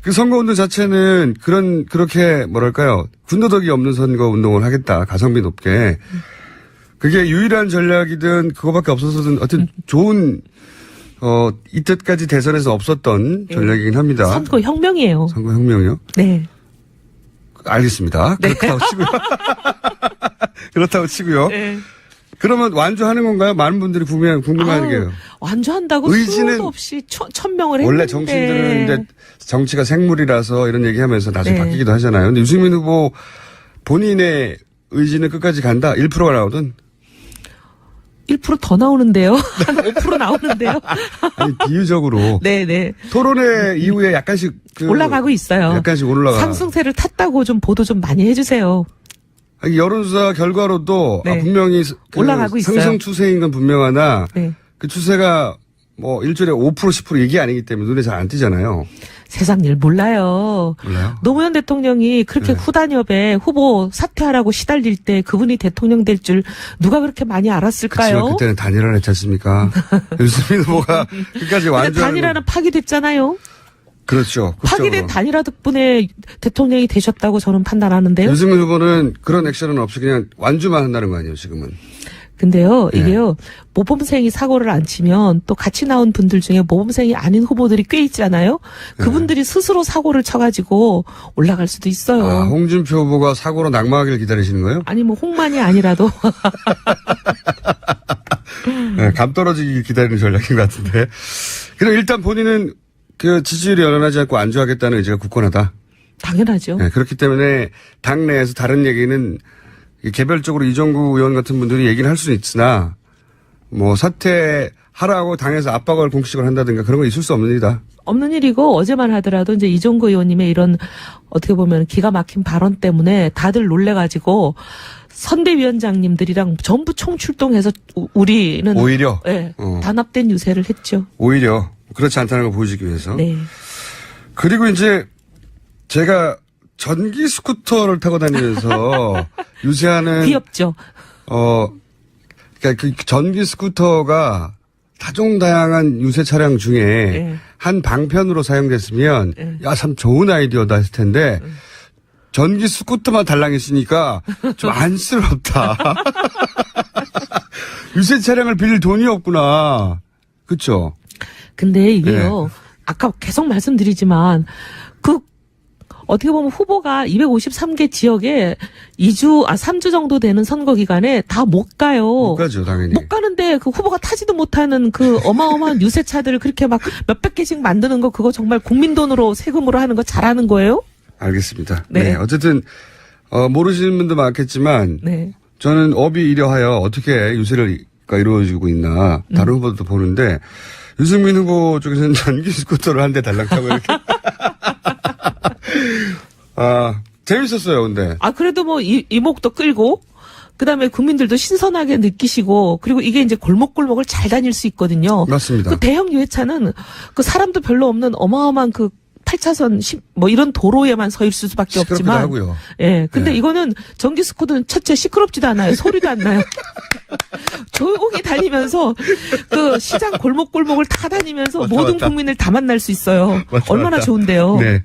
그 선거운동 자체는 그렇게 뭐랄까요 군더더기 없는 선거운동을 하겠다. 가성비 높게. 그게 유일한 전략이든 그거밖에 없어서든 어쨌든 좋은 이때까지 대선에서 없었던 전략이긴 합니다. 선거 혁명이에요. 선거 혁명이요? 네. 알겠습니다. 그렇다고 치고요. 그렇다고 치고요. 그러면 완주하는 건가요? 많은 분들이 궁금해하는 게요. 완주한다고 수도 없이 천명을 했는데. 원래 정치인들은 이제 정치가 생물이라서 이런 얘기하면서 나중에 바뀌기도 하잖아요. 근데 유승민 후보 본인의 의지는 끝까지 간다. 1%가 나오든. 1% 더 나오는데요. 한 5% 나오는데요. 아니 비유적으로. 네네. 토론회 이후에 약간씩 올라가고 있어요. 약간씩 올라가. 상승세를 탔다고 좀 보도 좀 많이 해주세요. 여론조사 결과로도 네. 분명히 올라가고 있어요. 상승 추세인 건 분명하나 네. 그 추세가 뭐 일주일에 5% 10% 이게 아니기 때문에 눈에 잘 안 띄잖아요. 세상 일 몰라요. 몰라요? 노무현 대통령이 그렇게 네. 후단협에 후보 사퇴하라고 시달릴 때 그분이 대통령 될 줄 누가 그렇게 많이 알았을까요? 그렇지만 그때는 단일화를 했지 않습니까? 유승민 후보가 끝까지 근데 완주하는 단일화는 파기됐잖아요. 그렇죠. 파기된 단일화 덕분에 대통령이 되셨다고 저는 판단하는데요. 유승민 후보는 그런 액션은 없이 그냥 완주만 한다는 거 아니에요, 지금은. 근데요, 네. 이게요, 모범생이 사고를 안 치면 또 같이 나온 분들 중에 모범생이 아닌 후보들이 꽤 있잖아요. 그분들이 스스로 사고를 쳐가지고 올라갈 수도 있어요. 아, 홍준표 후보가 사고로 낙마하길 기다리시는 거예요? 아니, 뭐, 홍만이 아니라도. 네, 감 떨어지기 기다리는 전략인 것 같은데. 그럼 일단 본인은 그 지지율이 연연하지 않고 안주하겠다는 의지가 굳건하다. 당연하죠. 네, 그렇기 때문에 당내에서 다른 얘기는 개별적으로 이종구 의원 같은 분들이 얘기를 할 수는 있으나 뭐 사퇴하라고 당에서 압박을 공식을 한다든가 그런 거 있을 수 없는 일이다. 없는 일이고 어제만 하더라도 이제 이종구 의원님의 이런 어떻게 보면 기가 막힌 발언 때문에 다들 놀래가지고 선대위원장님들이랑 전부 총출동해서 우리는 오히려 네, 단합된 유세를 했죠. 오히려 그렇지 않다는 걸 보여주기 위해서. 네. 그리고 이제 제가 전기 스쿠터를 타고 다니면서 유세하는 귀엽죠. 그러니까 그 전기 스쿠터가 다종다양한 유세 차량 중에 네. 한 방편으로 사용됐으면 네. 야, 참 좋은 아이디어다 했을 텐데 전기 스쿠터만 달랑있으니까 좀 안쓰럽다. 유세 차량을 빌릴 돈이 없구나. 그렇죠? 근데 이게요. 네. 아까 계속 말씀드리지만 그 어떻게 보면 후보가 253개 지역에 3주 정도 되는 선거 기간에 다 못 가요. 못 가죠, 당연히. 못 가는데 그 후보가 타지도 못하는 그 어마어마한 유세차들을 그렇게 막 몇백 개씩 만드는 거 그거 정말 국민 돈으로 세금으로 하는 거 잘하는 거예요? 알겠습니다. 네. 네. 어쨌든 모르시는 분도 많겠지만 네. 저는 업이 이러하여 어떻게 유세가 이루어지고 있나 다른 후보도 보는데 유승민 후보 쪽에서는 전기 스쿠터를 한 대 달랑 타고 이렇게 재밌었어요, 근데. 그래도 뭐 이목도 끌고 그다음에 국민들도 신선하게 느끼시고 그리고 이게 이제 골목골목을 잘 다닐 수 있거든요. 맞습니다. 그 대형 유해차는 그 사람도 별로 없는 어마어마한 그 8차선 뭐 이런 도로에만 서 있을 수밖에 시끄럽기도 없지만 하고요. 예. 근데 네. 이거는 전기 스쿠터는 첫째 시끄럽지도 않아요. 소리도 안 나요. 조용히 다니면서 그 시장 골목골목을 다 다니면서 맞다, 모든 맞다. 국민을 다 만날 수 있어요. 맞다, 얼마나 맞다. 좋은데요. 네.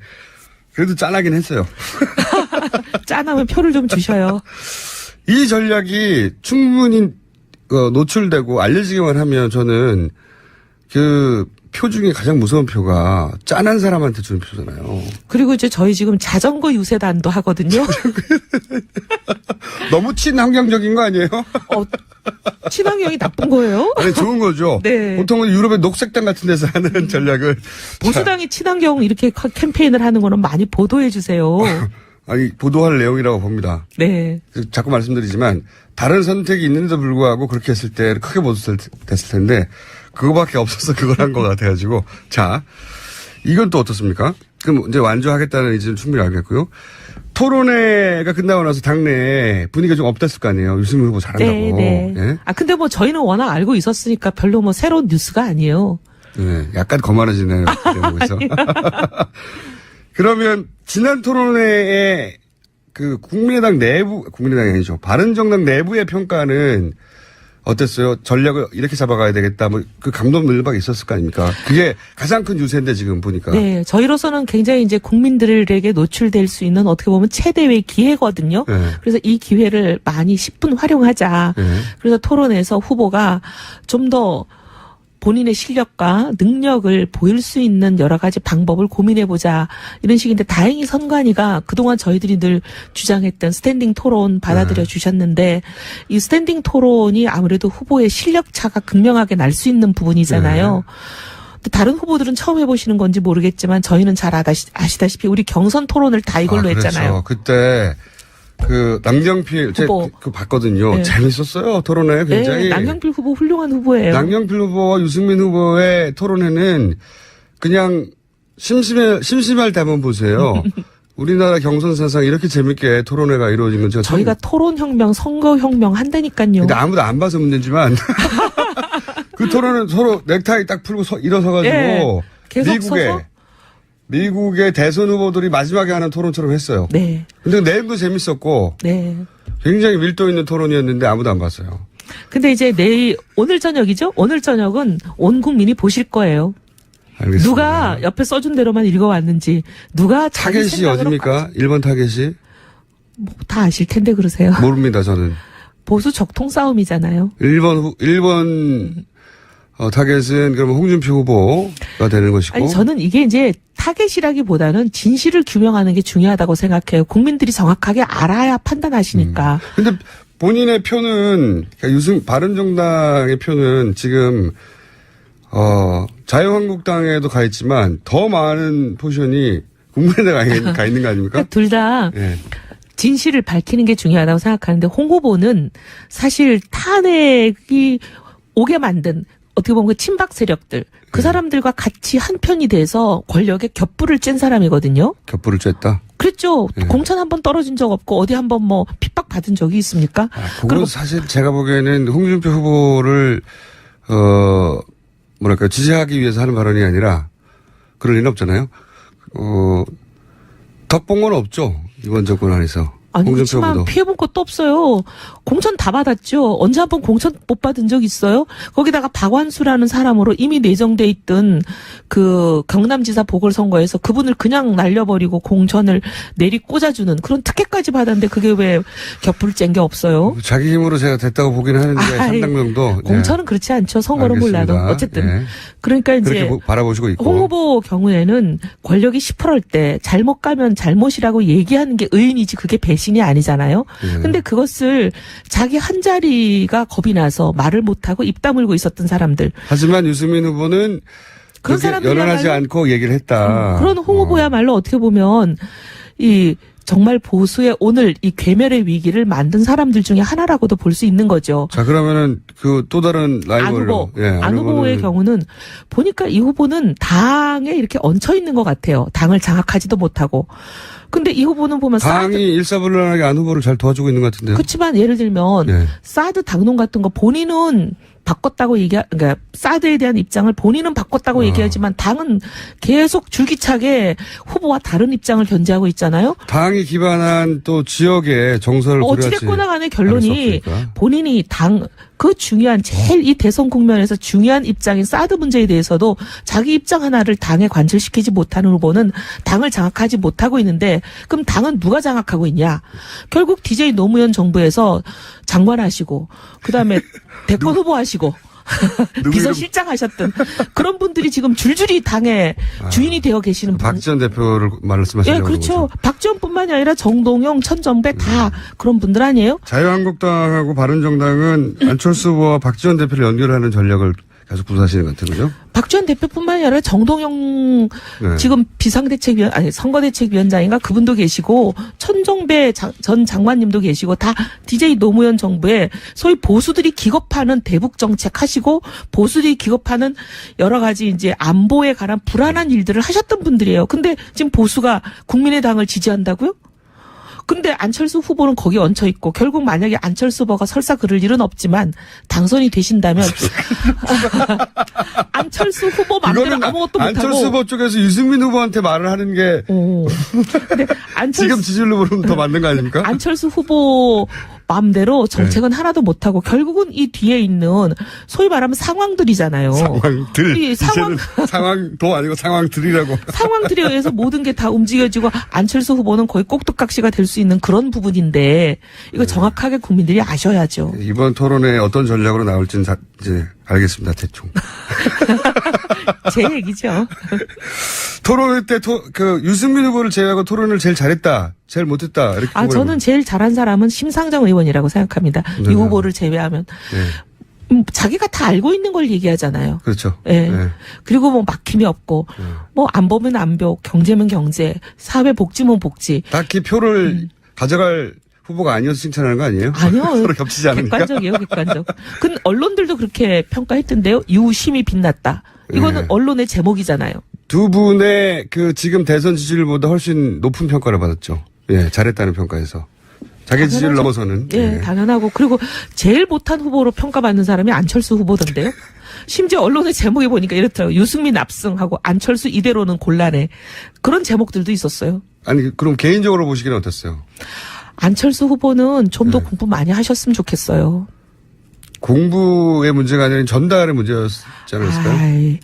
그래도 짠하긴 했어요. 짠하면 표를 좀 주셔요. 이 전략이 충분히 노출되고 알려지기만 하면 저는 그 표 중에 가장 무서운 표가 짠한 사람한테 주는 표잖아요. 그리고 이제 저희 지금 자전거 유세단도 하거든요. 너무 친환경적인 거 아니에요? 친환경이 나쁜 거예요? 아니, 좋은 거죠. 네. 보통은 유럽의 녹색당 같은 데서 하는 전략을. 보수당이 친환경 이렇게 캠페인을 하는 거는 많이 보도해 주세요. 아니, 보도할 내용이라고 봅니다. 네. 자꾸 말씀드리지만 다른 선택이 있는데도 불구하고 그렇게 했을 때 크게 보도됐을 텐데 그거밖에 없어서 그걸 한 것 같아가지고. 자, 이건 또 어떻습니까? 그럼 이제 완주하겠다는 의지는 충분히 알겠고요. 토론회가 끝나고 나서 당내에 분위기가 좀 업됐을 거 아니에요. 유승민 후보 잘한다고. 네. 예? 근데 뭐 저희는 워낙 알고 있었으니까 별로 뭐 새로운 뉴스가 아니에요. 네, 약간 거만해지네요. 대목에서. 그러면 지난 토론회에 그 국민의당이 아니죠. 바른정당 내부의 평가는 어땠어요? 전략을 이렇게 잡아가야 되겠다. 뭐 그 감독 밀박이 있었을 거 아닙니까? 그게 가장 큰 유세인데 지금 보니까. 네, 저희로서는 굉장히 이제 국민들에게 노출될 수 있는 어떻게 보면 최대의 기회거든요. 네. 그래서 이 기회를 많이 10분 활용하자. 네. 그래서 토론에서 후보가 좀 더 본인의 실력과 능력을 보일 수 있는 여러 가지 방법을 고민해보자. 이런 식인데 다행히 선관위가 그동안 저희들이 늘 주장했던 스탠딩 토론 받아들여 주셨는데 이 스탠딩 토론이 아무래도 후보의 실력 차가 극명하게 날 수 있는 부분이잖아요. 근데 다른 후보들은 처음 해보시는 건지 모르겠지만 저희는 잘 아시다시피 우리 경선 토론을 다 이걸로 했잖아요. 그때 그 남경필 후보. 그 봤거든요. 네. 재밌었어요. 토론회 굉장히. 네, 남경필 후보 훌륭한 후보예요. 남경필 후보와 유승민 후보의 토론회는 그냥 심심할 때 한번 보세요. 우리나라 경선 사상 이렇게 재밌게 토론회가 이루어진 건 저희가 토론혁명, 선거혁명 한다니까요. 근데 아무도 안 봐서 문제지만 그 토론은 서로 넥타이 딱 풀고 일어서가지고 네, 계속 서서? 미국의 대선 후보들이 마지막에 하는 토론처럼 했어요. 네. 근데 내용도 재밌었고 네. 굉장히 밀도 있는 토론이었는데 아무도 안 봤어요. 근데 이제 오늘 저녁이죠? 오늘 저녁은 온 국민이 보실 거예요. 알겠습니다. 누가 옆에 써준 대로만 읽어왔는지, 누가 자기 타겟이 생각으로 어딥니까? 1번 타겟이? 다 아실 텐데 그러세요. 모릅니다, 저는. 보수 적통 싸움이잖아요. 1번 타겟은 그러면 홍준표 후보가 되는 것이고. 아니, 저는 이게 이제 타겟이라기보다는 진실을 규명하는 게 중요하다고 생각해요. 국민들이 정확하게 알아야 판단하시니까. 근데 본인의 표는, 그러니까 바른정당의 표는 지금, 자유한국당에도 가 있지만 더 많은 포션이 국민의당에 가 있는 거 아닙니까? 둘 다 예. 진실을 밝히는 게 중요하다고 생각하는데 홍 후보는 사실 탄핵이 오게 만든 어떻게 보면 그 친박 세력들 그 사람들과 같이 한 편이 돼서 권력에 겹불을 쬐 사람이거든요. 겹불을 쬐다? 그랬죠. 예. 공천 한번 떨어진 적 없고 어디 한번 뭐 핍박 받은 적이 있습니까? 그건 그리고 사실 제가 보기에는 홍준표 후보를 지지하기 위해서 하는 발언이 아니라 그럴 리는 없잖아요. 덕본 건 없죠. 이번 정권 안에서. 아니, 홍준표 그렇지만 후보도. 피해본 것도 없어요. 공천 다 받았죠. 언제 한번 공천 못 받은 적 있어요? 거기다가 박완수라는 사람으로 이미 내정돼 있던 그 경남지사 보궐선거에서 그분을 그냥 날려버리고 공천을 내리 꽂아주는 그런 특혜까지 받았는데 그게 왜 겹불 짠 게 없어요? 자기 힘으로 제가 됐다고 보긴 하는데 아이, 상당 정도. 공천은 그렇지 않죠. 선거는 알겠습니다. 몰라도. 어쨌든. 예. 그러니까 이제 그렇게 바라보시고 있고. 홍 후보 경우에는 권력이 시퍼럴 때 잘못 가면 잘못이라고 얘기하는 게 의인이지 그게 배신이 아니잖아요. 근데 그것을 자기 한 자리가 겁이 나서 말을 못하고 입 다물고 있었던 사람들. 하지만 유승민 후보는 그런 그렇게 사람들이야말로- 연연하지 않고 얘기를 했다. 그런 홍 후보야말로 어떻게 보면 이 정말 보수의 오늘 이 괴멸의 위기를 만든 사람들 중에 하나라고도 볼 수 있는 거죠. 자, 그러면은 그 또 다른 안 라이벌로. 후보, 안 후보의 경우는 보니까 이 후보는 당에 이렇게 얹혀 있는 것 같아요. 당을 장악하지도 못하고. 근데 이 후보는 보면 당이 일사불란하게 안 후보를 잘 도와주고 있는 것 같은데요. 그렇지만 예를 들면 네. 사드 당론 같은 거 본인은 바꿨다고 그러니까 사드에 대한 입장을 본인은 바꿨다고 얘기하지만 당은 계속 줄기차게 후보와 다른 입장을 견지하고 있잖아요. 당이 기반한 또 지역의 정서를 고려하지 어찌됐거나 간에 않을 수 결론이 없으니까. 본인이 그 중요한 제일 이 대선 국면에서 중요한 입장인 사드 문제에 대해서도 자기 입장 하나를 당에 관철시키지 못하는 후보는 당을 장악하지 못하고 있는데 그럼 당은 누가 장악하고 있냐? 결국 DJ 노무현 정부에서 장관 하시고 그다음에 대권 후보 하시고 비서실장 하셨던 그런 분들이 지금 줄줄이 당의 주인이 되어 계시는 분. 박지원 대표를 말씀하시는 예, 거죠. 그렇죠. 박지원뿐만이 아니라 정동영, 천정배 다 그런 분들 아니에요? 자유한국당하고 바른정당은 안철수 후보와 박지원 대표를 연결하는 전략을 계속 구사하시는 것 같아요. 그죠? 박지원 대표뿐만이 아니라 정동영 네. 지금 선거대책위원장인가 그분도 계시고 천정배 전 장관님도 계시고 다 DJ 노무현 정부에 소위 보수들이 기겁하는 대북 정책 하시고 보수들이 기겁하는 여러 가지 이제 안보에 관한 불안한 일들을 하셨던 분들이에요. 근데 지금 보수가 국민의당을 지지한다고요? 근데 안철수 후보는 거기 얹혀 있고 결국 만약에 안철수 후보가 설사 그럴 일은 없지만 당선이 되신다면 안철수 후보 마음대로 이거는 아무것도 못하고 안철수 후보 쪽에서 유승민 후보한테 말을 하는 게 근데 지금 지지율로 보면 더 맞는 거 아닙니까? 안철수 후보 마음대로 정책은 하나도 못하고 결국은 이 뒤에 있는 소위 말하면 상황들이잖아요. 상황들. 이 이제는 상황도 아니고 상황들이라고. 상황들에 의해서 모든 게 다 움직여지고 안철수 후보는 거의 꼭두각시가 될 수 있는 그런 부분인데 이거 정확하게 국민들이 아셔야죠. 이번 토론에 어떤 전략으로 나올지는 이제 알겠습니다. 대충. 제 얘기죠. 토론 때 유승민 후보를 제외하고 토론을 제일 잘했다, 제일 못했다 이렇게. 저는 제일 잘한 사람은 심상정 의원이라고 생각합니다. 네. 이 후보를 제외하면. 네. 자기가 다 알고 있는 걸 얘기하잖아요. 그렇죠. 예. 네. 그리고 뭐 막힘이 없고, 뭐 안보면 안보, 경제면 경제, 사회 복지면 복지. 딱히 표를 가져갈 후보가 아니어서 칭찬하는 거 아니에요? 아니요. 서로 겹치지 않으니까. 객관적이에요, 객관적. 근데 언론들도 그렇게 평가했던데요. 유심히 빛났다. 이거는 네. 언론의 제목이잖아요. 두 분의 그 지금 대선 지지율보다 훨씬 높은 평가를 받았죠. 예, 잘했다는 평가에서. 자기 지지를 넘어서는. 예, 당연하고. 그리고 제일 못한 후보로 평가받는 사람이 안철수 후보던데요. 심지어 언론의 제목에 보니까 이렇더라고요. 유승민 압승하고 안철수 이대로는 곤란해. 그런 제목들도 있었어요. 아니, 그럼 개인적으로 보시기는 어땠어요? 안철수 후보는 좀 더 공부 많이 하셨으면 좋겠어요. 공부의 문제가 아니라 전달의 문제였지 않았을까요? 아이,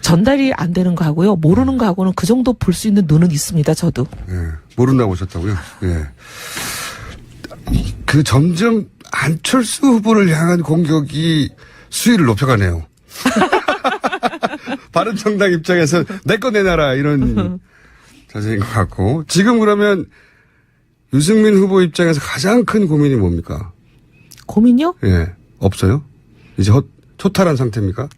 전달이 안 되는 거하고요. 모르는 거하고는 그 정도 볼 수 있는 눈은 있습니다. 저도. 예, 모른다고 보셨다고요? 예. 그 점점 안철수 후보를 향한 공격이 수위를 높여가네요. 바른정당 입장에서 내 거 내놔라 이런 자세인 것 같고. 지금 그러면 유승민 후보 입장에서 가장 큰 고민이 뭡니까? 고민요? 예, 없어요? 이제 초탈한 상태입니까?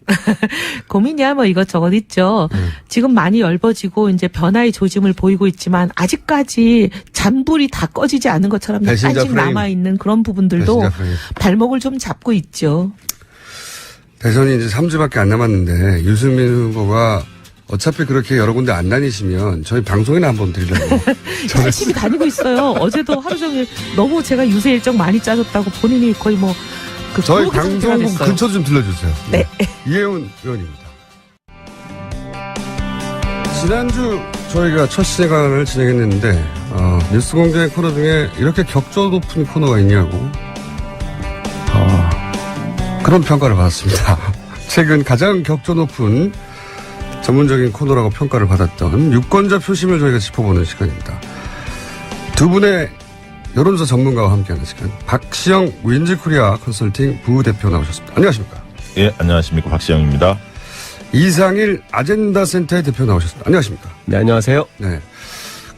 고민이야 뭐 이것저것 있죠. 지금 많이 열버지고 이제 변화의 조짐을 보이고 있지만 아직까지 잔불이 다 꺼지지 않은 것처럼 배신자 약간씩 프레임. 남아있는 그런 부분들도 배신자 프레임. 발목을 좀 잡고 있죠. 대선이 이제 3주밖에 안 남았는데 유승민 후보가 어차피 그렇게 여러 군데 안 다니시면 저희 방송이나 한번 드리려고. 열심히 다니고 있어요. 어제도 하루 종일 너무 제가 유세 일정 많이 짜줬다고 본인이 거의 뭐 그 저희 방송국 근처 좀 들려주세요. 네. 이혜훈 의원입니다. 지난주 저희가 첫 시간을 진행했는데 뉴스공장의 코너 중에 이렇게 격조 높은 코너가 있냐고 그런 평가를 받았습니다. 최근 가장 격조 높은 전문적인 코너라고 평가를 받았던 유권자 표심을 저희가 짚어보는 시간입니다. 두 분의 여론조사 전문가와 함께하는 시간. 박시영 윈즈코리아 컨설팅 부대표 나오셨습니다. 안녕하십니까? 예, 안녕하십니까. 박시영입니다. 이상일 아젠다센터의 대표 나오셨습니다. 안녕하십니까? 네, 안녕하세요. 네.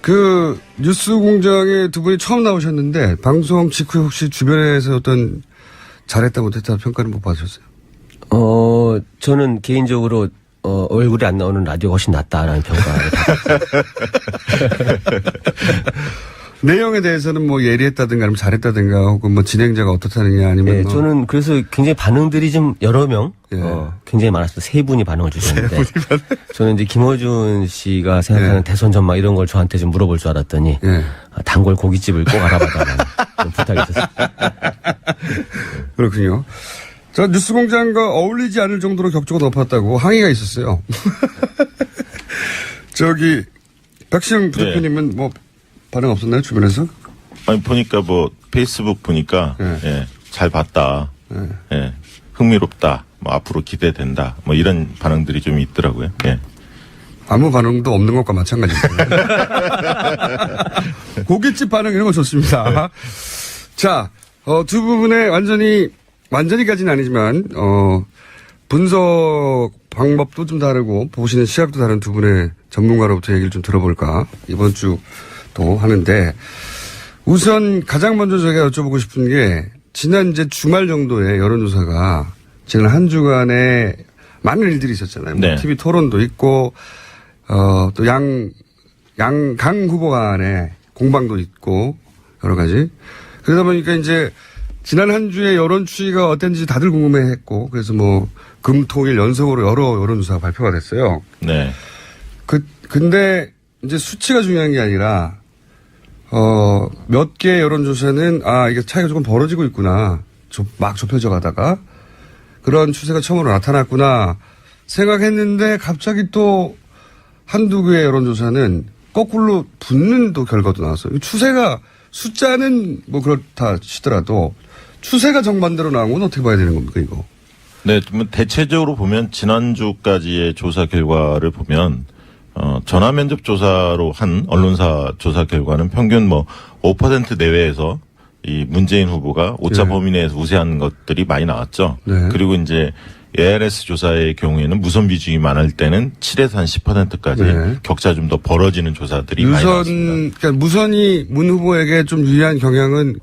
그 뉴스공장에 두 분이 처음 나오셨는데 방송 직후에 혹시 주변에서 어떤 잘했다 못했다 평가는 못 받으셨어요? 저는 개인적으로 얼굴이 안 나오는 라디오가 훨씬 낫다라는 평가를 받았어요. 내용에 대해서는 뭐 예리했다든가 아니면 잘했다든가 혹은 뭐 진행자가 어떻다느냐 아니면 네, 뭐 저는 그래서 굉장히 반응들이 좀 여러 명 예. 굉장히 많았어요. 세 분이 반응을 주셨는데 저는 이제 김어준 씨가 생각하는 예. 대선 전망 이런 걸 저한테 좀 물어볼 줄 알았더니 예. 단골 고깃집을 꼭 알아봐달라는 그런 부탁이 있었습니다. 그렇군요. 저 뉴스공장과 어울리지 않을 정도로 격조가 높았다고 항의가 있었어요. 저기 박시영 부대표님은 뭐 반응 없었나요 주변에서? 아니 보니까 뭐 페이스북 보니까 예, 잘 봤다. 예, 흥미롭다. 뭐 앞으로 기대된다. 뭐 이런 반응들이 좀 있더라고요. 예. 아무 반응도 없는 것과 마찬가지입니다. 고깃집 반응 이런 거 좋습니다. 자, 두 부분의 완전히까지는 아니지만 분석 방법도 좀 다르고 보시는 시각도 다른 두 분의 전문가로부터 얘기를 좀 들어볼까 이번 주도 하는데 우선 가장 먼저 제가 여쭤보고 싶은 게 지난 이제 주말 정도의 여론조사가 지난 한 주간에 많은 일들이 있었잖아요. 네. 뭐 TV 토론도 있고 또 강 후보 간에 공방도 있고 여러 가지 그러다 보니까 이제 지난 한 주의 여론 추이가 어땠는지 다들 궁금해했고 그래서 뭐 금토일 연속으로 여러 여론조사가 발표가 됐어요. 네. 근데 이제 수치가 중요한 게 아니라 몇 개의 여론조사는 이게 차이가 조금 벌어지고 있구나. 막 좁혀져 가다가 그런 추세가 처음으로 나타났구나 생각했는데 갑자기 또 한두 개의 여론조사는 거꾸로 붙는 또 결과도 나왔어요. 추세가 숫자는 뭐 그렇다 치더라도 추세가 정반대로 나온 건 어떻게 봐야 되는 겁니까 이거? 네, 뭐 대체적으로 보면 지난주까지의 조사 결과를 보면 전화 면접 조사로 한 언론사 조사 결과는 평균 뭐 5% 내외에서 이 문재인 후보가 오차 범위 내에서 우세한 것들이 많이 나왔죠. 네. 그리고 이제 ARS 조사의 경우에는 무선 비중이 많을 때는 7에서 한 10%까지 네. 격차 좀 더 벌어지는 조사들이 많이 나왔습니다. 그러니까 무선이 문 후보에게 좀 유리한 경향은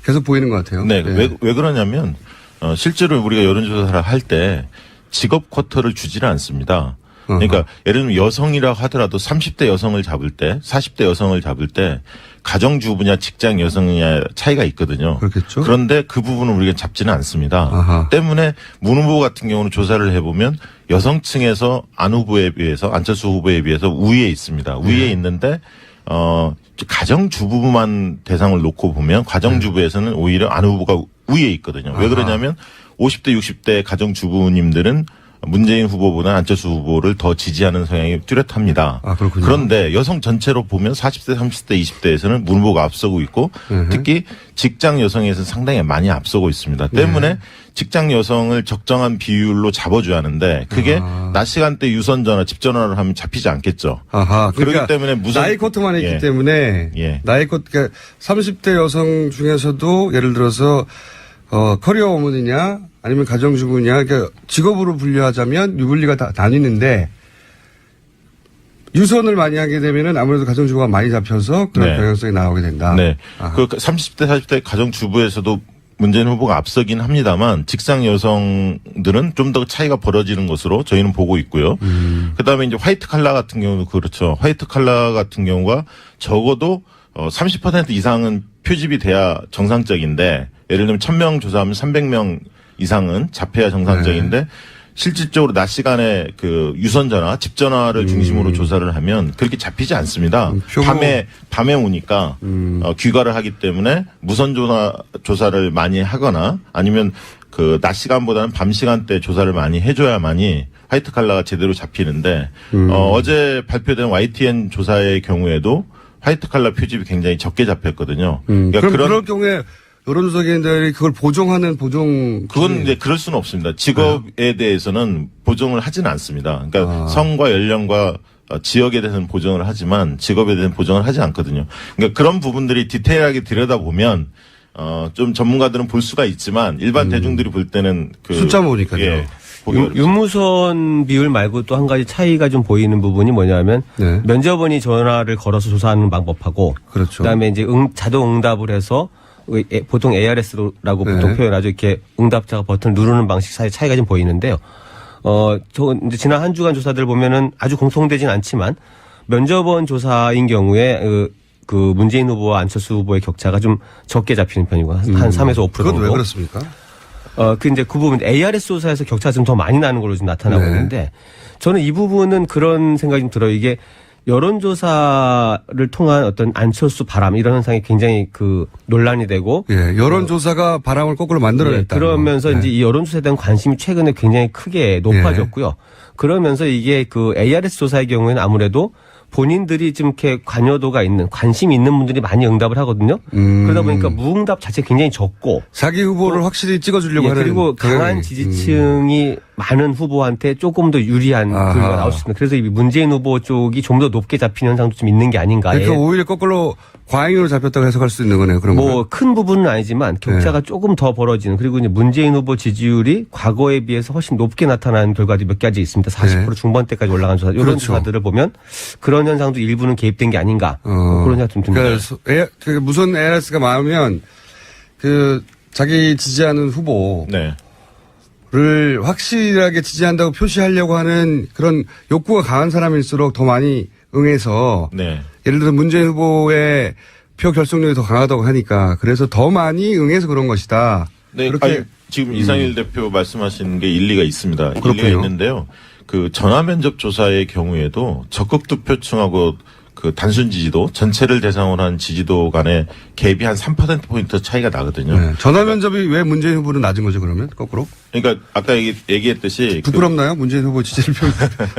계속 보이는 것 같아요. 네, 왜 그러냐면 실제로 우리가 여론조사를 할 때 직업 쿼터를 주지는 않습니다. 그러니까 예를 들면 여성이라 하더라도 30대 여성을 잡을 때 40대 여성을 잡을 때 가정주부냐 직장 여성이냐 차이가 있거든요. 그렇겠죠. 그런데 그 부분은 우리가 잡지는 않습니다. 아하. 때문에 문 후보 같은 경우는 조사를 해보면 여성층에서 안 후보에 비해서 안철수 후보에 비해서 우위에 있습니다. 우위에 있는데 가정주부만 대상을 놓고 보면 가정주부에서는 오히려 안 후보가 우위에 있거든요. 왜 그러냐면 50대 60대 가정주부님들은 문재인 후보보다 안철수 후보를 더 지지하는 성향이 뚜렷합니다. 그렇군요. 그런데 여성 전체로 보면 40대, 30대, 20대에서는 문 후보가 앞서고 있고 특히 직장 여성에서는 상당히 많이 앞서고 있습니다. 때문에 직장 여성을 적정한 비율로 잡아줘야 하는데 그게 낮 시간대 유선 전화, 집 전화를 하면 잡히지 않겠죠. 그러니까 그렇기 때문에 나이 코트만 있기 때문에 나이 코트 그러니까 30대 여성 중에서도 예를 들어서 커리어 어머니냐 아니면 가정주부냐 그러니까 직업으로 분류하자면 유불리가 다 나뉘는데 유선을 많이 하게 되면은 아무래도 가정주부가 많이 잡혀서 그런 경향성이 나오게 된다. 네. 그 30대, 40대 가정주부에서도 문재인 후보가 앞서긴 합니다만 직장 여성들은 좀 더 차이가 벌어지는 것으로 저희는 보고 있고요. 그다음에 이제 화이트 칼라 같은 경우도 그렇죠. 화이트 칼라 같은 경우가 적어도 30% 이상은 표집이 돼야 정상적인데 예를 들면 1000명 조사하면 300명 이상은 잡혀야 정상적인데 실질적으로 낮 시간에 그 유선 전화, 집 전화를 중심으로 조사를 하면 그렇게 잡히지 않습니다. 밤에 오니까 귀가를 하기 때문에 무선 조사를 많이 하거나 아니면 그 낮 시간보다는 밤 시간대 조사를 많이 해줘야만이 화이트 칼라가 제대로 잡히는데 어제 발표된 YTN 조사의 경우에도 화이트 칼라 표집이 굉장히 적게 잡혔거든요. 그러니까 그럴 경우에 여론조사기관들이 그걸 보정하는 그건 이제 그럴 수는 없습니다. 직업에 대해서는 보정을 하지는 않습니다. 그러니까 성과 연령과 지역에 대해서는 보정을 하지만 직업에 대해서는 보정을 하지 않거든요. 그러니까 그런 부분들이 디테일하게 들여다보면 좀 전문가들은 볼 수가 있지만 일반 대중들이 볼 때는 숫자 모으니까요. 유무선 비율 말고 또 한 가지 차이가 좀 보이는 부분이 뭐냐면 면접원이 전화를 걸어서 조사하는 방법하고 그다음에 이제 자동 응답을 해서 보통 ARS라고 보통 표현하죠. 이렇게 응답자가 버튼을 누르는 방식 사이 차이가 좀 보이는데요. 저 이제 지난 한 주간 조사들 보면은 아주 공통되진 않지만 면접원 조사인 경우에 그 문재인 후보와 안철수 후보의 격차가 좀 적게 잡히는 편이고 한 3에서 5% 정도. 그건 왜 그렇습니까? 이제 그 부분 ARS 조사에서 격차가 좀 더 많이 나는 걸로 좀 나타나고 있는데 저는 이 부분은 그런 생각이 좀 들어요. 이게 여론조사를 통한 어떤 안철수 바람 이런 현상이 굉장히 논란이 되고. 여론조사가 바람을 거꾸로 만들어냈다. 그러면서 이제 이 여론조사에 대한 관심이 최근에 굉장히 크게 높아졌고요. 그러면서 이게 ARS 조사의 경우에는 아무래도 본인들이 좀 이렇게 관여도가 있는 관심이 있는 분들이 많이 응답을 하거든요. 그러다 보니까 무응답 자체가 굉장히 적고 자기 후보를 확실히 찍어주려고 하는 그리고 강한 지지층이 많은 후보한테 조금 더 유리한 결과가 나올 수 있습니다. 그래서 이 문재인 후보 쪽이 좀 더 높게 잡히는 현상도 좀 있는 게 아닌가. 그러니까 오히려 거꾸로 과잉으로 잡혔다고 해석할 수 있는 거네요. 그런 거. 큰 부분은 아니지만 격차가 조금 더 벌어지는 그리고 이제 문재인 후보 지지율이 과거에 비해서 훨씬 높게 나타나는 결과도 몇 가지 있습니다. 40% 중반대까지 올라간 조사 이런 조사들을 보면 그런 현상도 일부는 개입된 게 아닌가 그런 생각 좀 듭니다. 그러니까 무슨 ARS가 많으면 자기 지지하는 후보를 확실하게 지지한다고 표시하려고 하는 그런 욕구가 강한 사람일수록 더 많이 응해서 예를 들어 문재인 후보의 표 결속력이 더 강하다고 하니까 그래서 더 많이 응해서 그런 것이다. 네, 그렇게 지금 이상일 대표 말씀하시는 게 일리가 있습니다. 일리가 있는데요. 전화 면접 조사의 경우에도 적극 투표층하고 단순 지지도 전체를 대상으로 한 지지도 간의 갭이 한 3%포인트 차이가 나거든요. 전화 면접이 왜 문재인 후보는 낮은 거죠, 그러면? 거꾸로? 그러니까 아까 얘기했듯이 부끄럽나요? 문재인 후보 지지를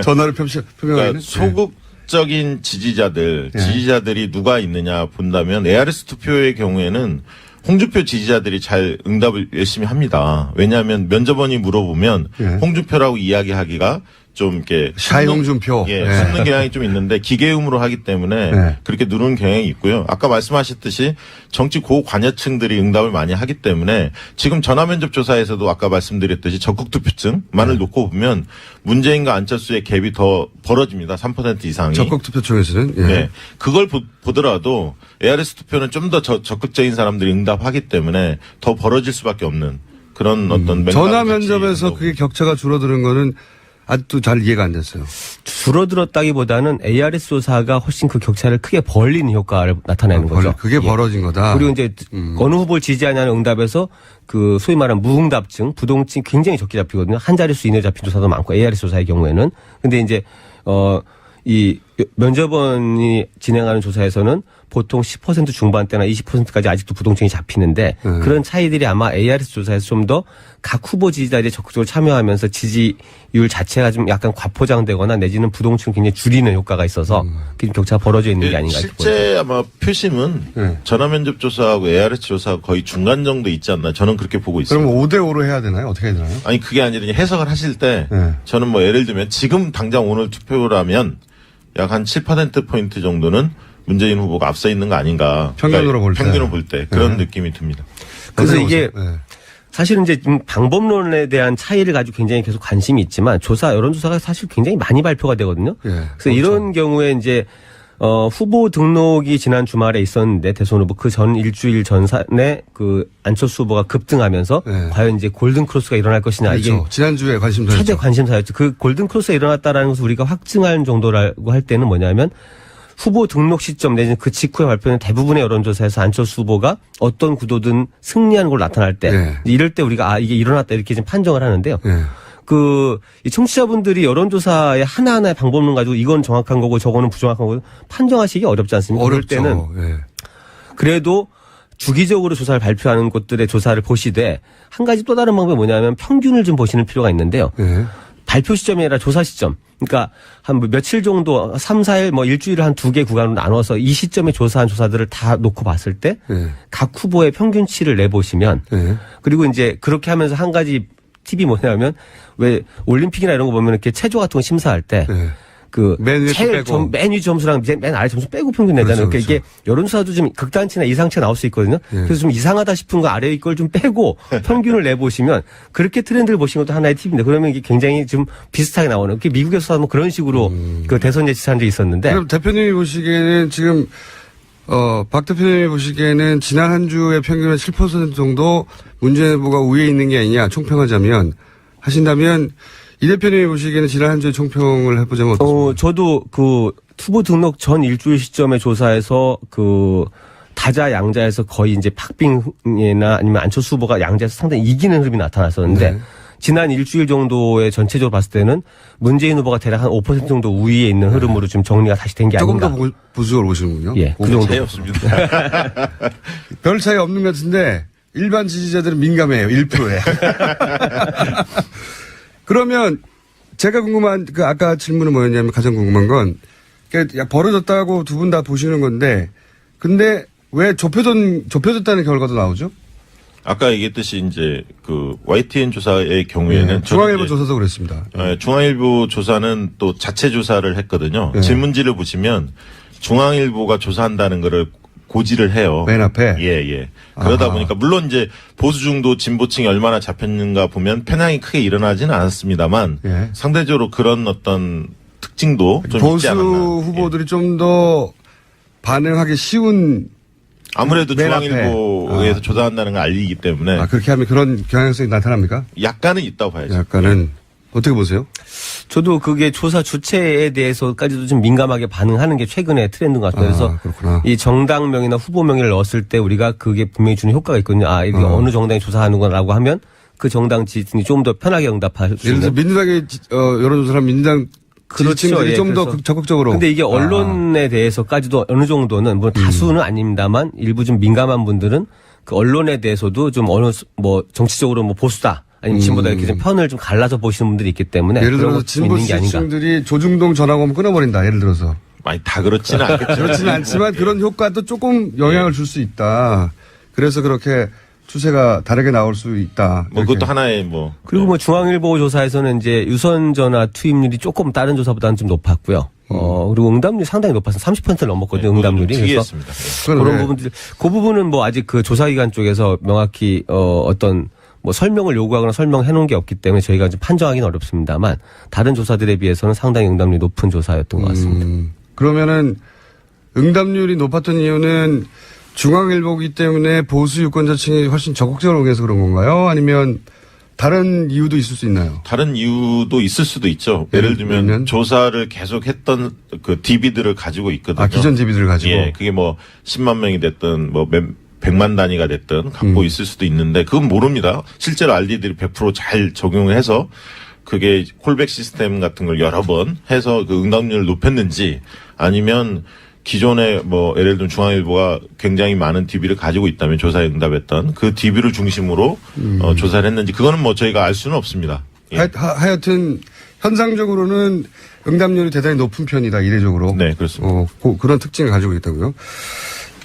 전화를 표명하는? 소극적인 지지자들이 누가 있느냐 본다면 ARS 투표의 경우에는 홍준표 지지자들이 잘 응답을 열심히 합니다. 왜냐하면 면접원이 물어보면 홍준표라고 이야기하기가 좀 이렇게 샤이 홍준표 숨는 경향이 좀 있는데 기계음으로 하기 때문에 그렇게 누르는 경향이 있고요. 아까 말씀하셨듯이 정치 고관여층들이 응답을 많이 하기 때문에 지금 전화면접 조사에서도 아까 말씀드렸듯이 적극 투표층만을 놓고 보면 문재인과 안철수의 갭이 더 벌어집니다. 3% 이상이. 적극 투표층에서는 네, 그걸 보더라도 ARS 투표는 좀 더 적극적인 사람들이 응답하기 때문에 더 벌어질 수밖에 없는 그런 어떤 전화 면접에서 그게 격차가 줄어드는 거는 아직도 잘 이해가 안 됐어요. 줄어들었다기보다는 ARS 조사가 훨씬 그 격차를 크게 벌리는 효과를 나타내는 거죠. 그게 벌어진 거다. 그리고 이제 어느 후보를 지지하냐는 응답에서 그 소위 말하는 무응답증, 부동층 굉장히 적게 잡히거든요. 한 자릿수 이내 잡힌 조사도 많고 ARS 조사의 경우에는. 근데 이제 이 면접원이 진행하는 조사에서는 보통 10% 중반대나 20%까지 아직도 부동층이 잡히는데 그런 차이들이 아마 ARS 조사에서 좀 더 각 후보 지지자들이 적극적으로 참여하면서 지지율 자체가 좀 약간 과포장되거나 내지는 부동층을 굉장히 줄이는 효과가 있어서 좀 격차가 벌어져 있는 게 아닌가 싶어요. 실제 아마 표심은 전화면접 조사하고 ARS 조사 거의 중간 정도 있지 않나 저는 그렇게 보고 있습니다. 그럼 5대5로 해야 되나요? 어떻게 해야 되나요? 아니 그게 아니라 해석을 하실 때 저는 뭐 예를 들면 지금 당장 오늘 투표라면 약 한 7%포인트 정도는 문재인 후보가 앞서 있는 거 아닌가. 평균으로 볼 때. 평균으로 볼 때. 그런 느낌이 듭니다. 그래서 이게 사실은 이제 좀 방법론에 대한 차이를 가지고 굉장히 계속 관심이 있지만 여론조사가 사실 굉장히 많이 발표가 되거든요. 그래서 그렇죠. 이런 경우에 이제 후보 등록이 지난 주말에 있었는데 대선 후보 그 전 일주일 전에 그 안철수 후보가 급등하면서 과연 이제 골든 크로스가 일어날 것이냐. 그렇죠. 이게 지난주에 관심사였죠. 최대 관심사였죠. 그 골든 크로스가 일어났다라는 것을 우리가 확증할 정도라고 할 때는 뭐냐면 후보 등록 시점 내지는 그 직후에 발표된 대부분의 여론조사에서 안철수 후보가 어떤 구도든 승리하는 걸로 나타날 때 이럴 때 우리가 이게 일어났다 이렇게 좀 판정을 하는데요. 이 청취자분들이 여론조사의 하나하나의 방법론 가지고 이건 정확한 거고 저거는 부정확한 거고 판정하시기 어렵지 않습니까? 어렵죠. 그럴 때는 그래도 주기적으로 조사를 발표하는 곳들의 조사를 보시되 한 가지 또 다른 방법이 뭐냐면 평균을 좀 보시는 필요가 있는데요. 발표 시점이 아니라 조사 시점. 그러니까 한 며칠 정도 3, 4일 뭐 일주일을 한 2개 구간으로 나눠서 이 시점에 조사한 조사들을 다 놓고 봤을 때 각 후보의 평균치를 내보시면 그리고 이제 그렇게 하면서 한 가지 팁이 뭐냐면 왜 올림픽이나 이런 거 보면 이렇게 체조 같은 거 심사할 때 그 맨 위 점수랑 맨 아래 점수 빼고 평균 내잖아요. 그러니까 이게 여론조사도 좀 극단치나 이상치가 나올 수 있거든요. 그래서 좀 이상하다 싶은 거 아래 걸 좀 빼고 평균을 내보시면 그렇게 트렌드를 보시는 것도 하나의 팁인데 그러면 이게 굉장히 좀 비슷하게 나오는. 미국에서 하면 그런 식으로 그 대선 예측한 적이 있었는데. 그럼 대표님이 보시기에는 지금 박 대표님이 보시기에는 지난 한 주의 평균은 7% 정도 문재인 후보가 우위에 있는 게 아니냐 총평하자면 하신다면 이 대표님이 보시기에는 지난 한 주의 총평을 해보자면 어떻습니까? 저도 그 후보 등록 전 일주일 시점의 조사에서 그 다자 양자에서 거의 이제 박빙이나 아니면 안철수 후보가 양자에서 상당히 이기는 흐름이 나타났었는데 지난 일주일 정도의 전체적으로 봤을 때는 문재인 후보가 대략 한 5% 정도 우위에 있는 흐름으로 좀 정리가 다시 된 게 아닌가. 조금 더 보수적으로 보시는군요. 예, 그 정도. 차이 없습니다. 별 차이 없는 것 같은데 일반 지지자들은 민감해요. 1%에. 그러면 제가 궁금한 그 아까 질문은 뭐였냐면 가장 궁금한 건 벌어졌다고 두 분 다 보시는 건데 근데 왜 좁혀졌다는 결과도 나오죠? 아까 얘기했듯이 이제 그 YTN 조사의 경우에는 중앙일보 조사도 그랬습니다. 중앙일보 조사는 또 자체 조사를 했거든요. 질문지를 보시면 중앙일보가 조사한다는 거를 고지를 해요. 맨 앞에? 예. 그러다 보니까 물론 이제 보수 중도 진보층이 얼마나 잡혔는가 보면 편향이 크게 일어나지는 않았습니다만 상대적으로 그런 어떤 특징도 좀 있지 않았나. 보수 후보들이 좀 더 반응하기 쉬운 아무래도 중앙일보에서 조사한다는 걸 알리기 때문에. 그렇게 하면 그런 경향성이 나타납니까? 약간은 있다고 봐야죠. 약간은. 어떻게 보세요? 저도 그게 조사 주체에 대해서까지도 좀 민감하게 반응하는 게 최근의 트렌드인 것 같아요. 그래서 그렇구나. 이 정당명이나 후보명의를 넣었을 때 우리가 그게 분명히 주는 효과가 있거든요. 이게 어느 정당이 조사하는구나라고 하면 그 정당 지지층이 좀 더 편하게 응답할 수 있는. 예를 들어서 민주당의 여론조사를 민주당 지지층들이 좀 더 적극적으로. 근데 이게 언론에 대해서까지도 어느 정도는 뭐 다수는 아닙니다만 일부 좀 민감한 분들은 그 언론에 대해서도 좀 어느 뭐 정치적으로 뭐 보수다. 아니면 진보다 이렇게 좀 편을 좀 갈라서 보시는 분들이 있기 때문에 예를 들어서 진보 지지층들이 조중동 전화오면 끊어버린다. 예를 들어서 많이 다 그렇지는 않겠죠. 그렇지는 않지만 그런 효과도 조금 영향을 줄 수 있다. 그래서 그렇게 추세가 다르게 나올 수 있다. 뭐 그것도 하나의 뭐. 그리고 뭐 중앙일보 조사에서는 이제 유선 전화 투입률이 조금 다른 조사보다는 좀 높았고요. 그리고 응답률이 상당히 높아서 30%를 넘었거든요. 응답률이. 그래서 그런 부분들, 그 부분은 뭐 아직 그 조사기관 쪽에서 명확히 어떤 뭐 설명을 요구하거나 설명해 놓은 게 없기 때문에 저희가 좀 판정하기는 어렵습니다만 다른 조사들에 비해서는 상당히 응답률이 높은 조사였던 것 같습니다. 그러면은 응답률이 높았던 이유는 중앙일보기 때문에 보수 유권자층이 훨씬 적극적으로 응해서 그런 건가요? 아니면 다른 이유도 있을 수 있나요? 다른 이유도 있을 수도 있죠. 예를 들면 조사를 계속했던 그 DB들을 가지고 있거든요. 기존 DB들을 가지고. 예, 그게 뭐 10만 명이 됐든 뭐 100만 단위가 됐든 갖고 있을 수도 있는데 그건 모릅니다. 실제로 RD들이 100% 잘 적용을 해서 그게 콜백 시스템 같은 걸 여러 번 해서 그 응답률을 높였는지 아니면 기존에 뭐 예를 들면 중앙일보가 굉장히 많은 DB를 가지고 있다면 조사에 응답했던 그 DB를 중심으로 조사를 했는지 그거는 뭐 저희가 알 수는 없습니다. 예. 하여튼 현상적으로는 응답률이 대단히 높은 편이다 이례적으로. 네, 그렇습니다. 그런 특징을 가지고 있다고요.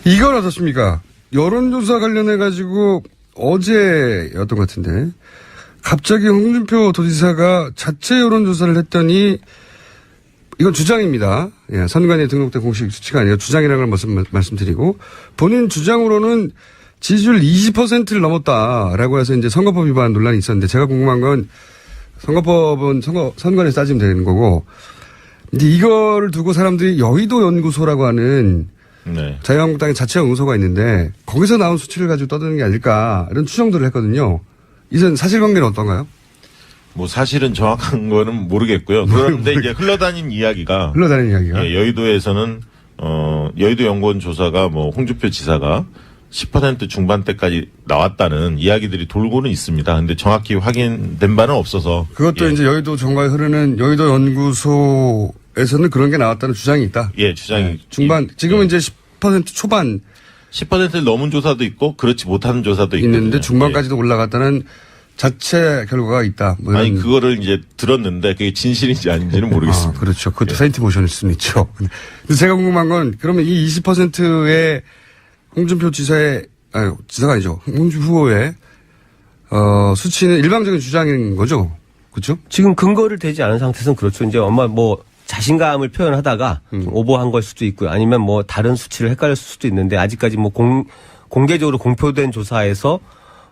이건 어떻습니까? 여론조사 관련해 가지고 어제였던 것 같은데 갑자기 홍준표 도지사가 자체 여론조사를 했더니 이건 주장입니다. 예, 선관위에 등록된 공식 수치가 아니라 주장이라는 걸 말씀드리고 본인 주장으로는 지지율 20%를 넘었다라고 해서 이제 선거법 위반 논란이 있었는데 제가 궁금한 건 선거법은 선관위에서 따지면 되는 거고 이제 이거를 두고 사람들이 여의도 연구소라고 하는 네. 자유한국당의 자체 연구소가 있는데 거기서 나온 수치를 가지고 떠드는 게 아닐까 이런 추정들을 했거든요. 이전 사실관계는 어떤가요? 뭐 사실은 정확한 거는 모르겠고요. 그런데 이제 흘러다닌 이야기가 예, 여의도에서는 여의도 연구원 조사가 뭐 홍준표 지사가 10% 중반대까지 나왔다는 이야기들이 돌고는 있습니다. 근데 정확히 확인된 바는 없어서 그것도 예. 이제 여의도 정가에 흐르는 여의도 연구소에서는 그런 게 나왔다는 주장이 있다. 예, 주장이 중반 지금은 이제 10% 초반 10%를 넘은 조사도 있고 그렇지 못하는 조사도 있는데 중반까지도 올라갔다는 자체 결과가 있다. 뭐 아니 그거를 이제 들었는데 그게 진실인지 아닌지는 모르겠습니다. 그렇죠. 그것도 사이트 모션일 수는 있죠. 근데 제가 궁금한 건 그러면 이 20%의 홍준표 지사가 아니죠. 홍준표 후보의 수치는 일방적인 주장인 거죠. 그렇죠? 지금 근거를 대지 않은 상태에서는 그렇죠. 이제 아마 뭐 자신감을 표현하다가 좀 오버한 걸 수도 있고요. 아니면 뭐 다른 수치를 헷갈렸을 수도 있는데 아직까지 뭐 공개적으로 공표된 조사에서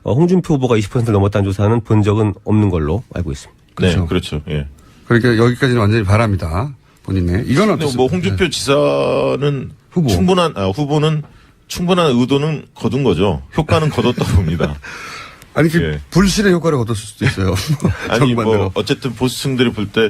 홍준표 후보가 20% 넘었다는 조사는 본 적은 없는 걸로 알고 있습니다. 그렇죠. 네, 그렇죠. 예. 그러니까 여기까지는 완전히 바랍니다. 본인의. 이건 어떻습니까? 뭐 홍준표 지사는 후보는 충분한 의도는 거둔 거죠. 효과는 거뒀다 봅니다. 아니 불실의 효과를 거뒀을 수도 있어요. 아니 뭐 어쨌든 보수층들이 볼 때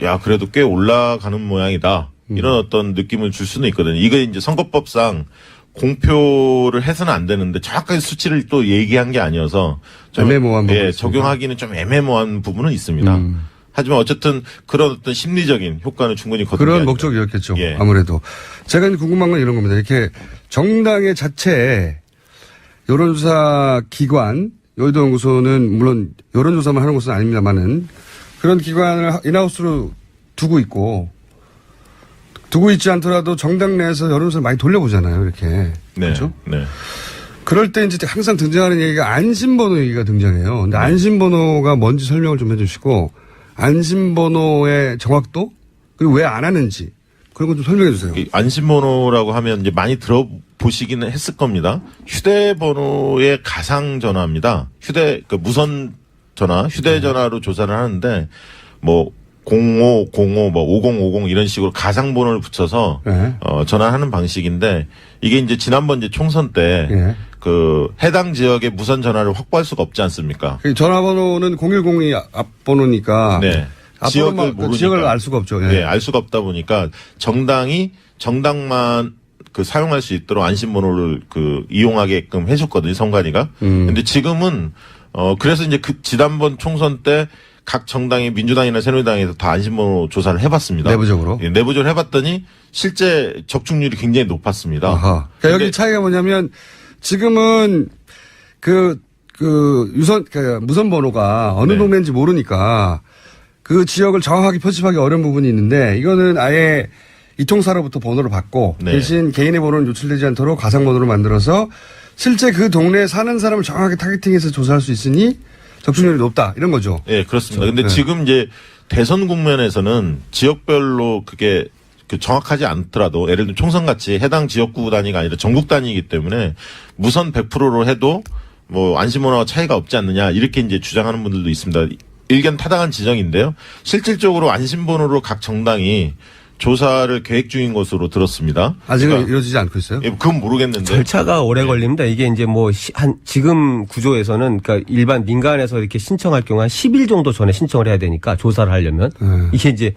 야 그래도 꽤 올라가는 모양이다. 이런 어떤 느낌을 줄 수는 있거든요. 이거 이제 선거법상 공표를 해서는 안 되는데 정확하게 수치를 또 얘기한 게 아니어서 애매모호한 부분이 적용하기는 좀 애매모호한 부분은 있습니다. 하지만 어쨌든 그런 어떤 심리적인 효과는 충분히 거둔 그런 목적이었겠죠. 예. 아무래도 제가 궁금한 건 이런 겁니다. 이렇게 정당의 자체 여론조사 기관 여의도 연구소는 물론 여론조사만 하는 곳은 아닙니다만은 그런 기관을 인하우스로 두고 있지 않더라도 정당 내에서 여론조사를 많이 돌려보잖아요. 이렇게. 네. 그렇죠? 네. 그럴 때 이제 항상 등장하는 얘기가 안심번호 얘기가 등장해요. 근데 안심번호가 뭔지 설명을 좀 해주시고 안심번호의 정확도 그리고 왜 안 하는지 그런 거 좀 설명해 주세요. 안심번호라고 하면 이제 많이 들어보시기는 했을 겁니다. 휴대번호의 가상 전화입니다. 무선 전화, 휴대전화로 조사를 하는데 뭐 0505 뭐 5050 이런 식으로 가상 번호를 붙여서 전화하는 방식인데 이게 이제 지난번 이제 총선 때 그 해당 지역의 무선 전화를 확보할 수가 없지 않습니까? 전화번호는 0102 앞번호니까 네. 지역을 모르니까. 지역을 알 수가 없죠. 네, 알 수가 없다 보니까 정당만 그 사용할 수 있도록 안심번호를 그 이용하게끔 해줬거든요, 선관위가. 근데 지금은 그래서 이제 그 지난번 총선 때 각 정당이 민주당이나 새누리당에서 다 안심번호 조사를 해봤습니다. 내부적으로? 예, 내부적으로 해봤더니 실제 적중률이 굉장히 높았습니다. 아하. 그러니까 여기 차이가 뭐냐면 지금은 무선 번호가 어느 동네인지 모르니까 그 지역을 정확하게 표집하기 어려운 부분이 있는데 이거는 아예 이통사로부터 번호를 받고 대신 개인의 번호는 노출되지 않도록 가상번호를 만들어서 실제 그 동네에 사는 사람을 정확하게 타겟팅해서 조사할 수 있으니 적중률이 높다 이런 거죠. 예, 그렇습니다. 근데 지금 이제 대선 국면에서는 지역별로 그게 정확하지 않더라도 예를 들면 총선 같이 해당 지역구 단위가 아니라 전국 단위이기 때문에 무선 100%로 해도 뭐 안심번호와 차이가 없지 않느냐 이렇게 이제 주장하는 분들도 있습니다. 일견 타당한 지적인데요. 실질적으로 안심번호로 각 정당이 조사를 계획 중인 것으로 들었습니다. 아직은 그러니까 이루어지지 않고 있어요? 예, 그건 모르겠는데. 절차가 오래 걸립니다. 이게 이제 뭐 지금 구조에서는 그러니까 일반 민간에서 이렇게 신청할 경우 한 10일 정도 전에 신청을 해야 되니까 조사를 하려면 이게 이제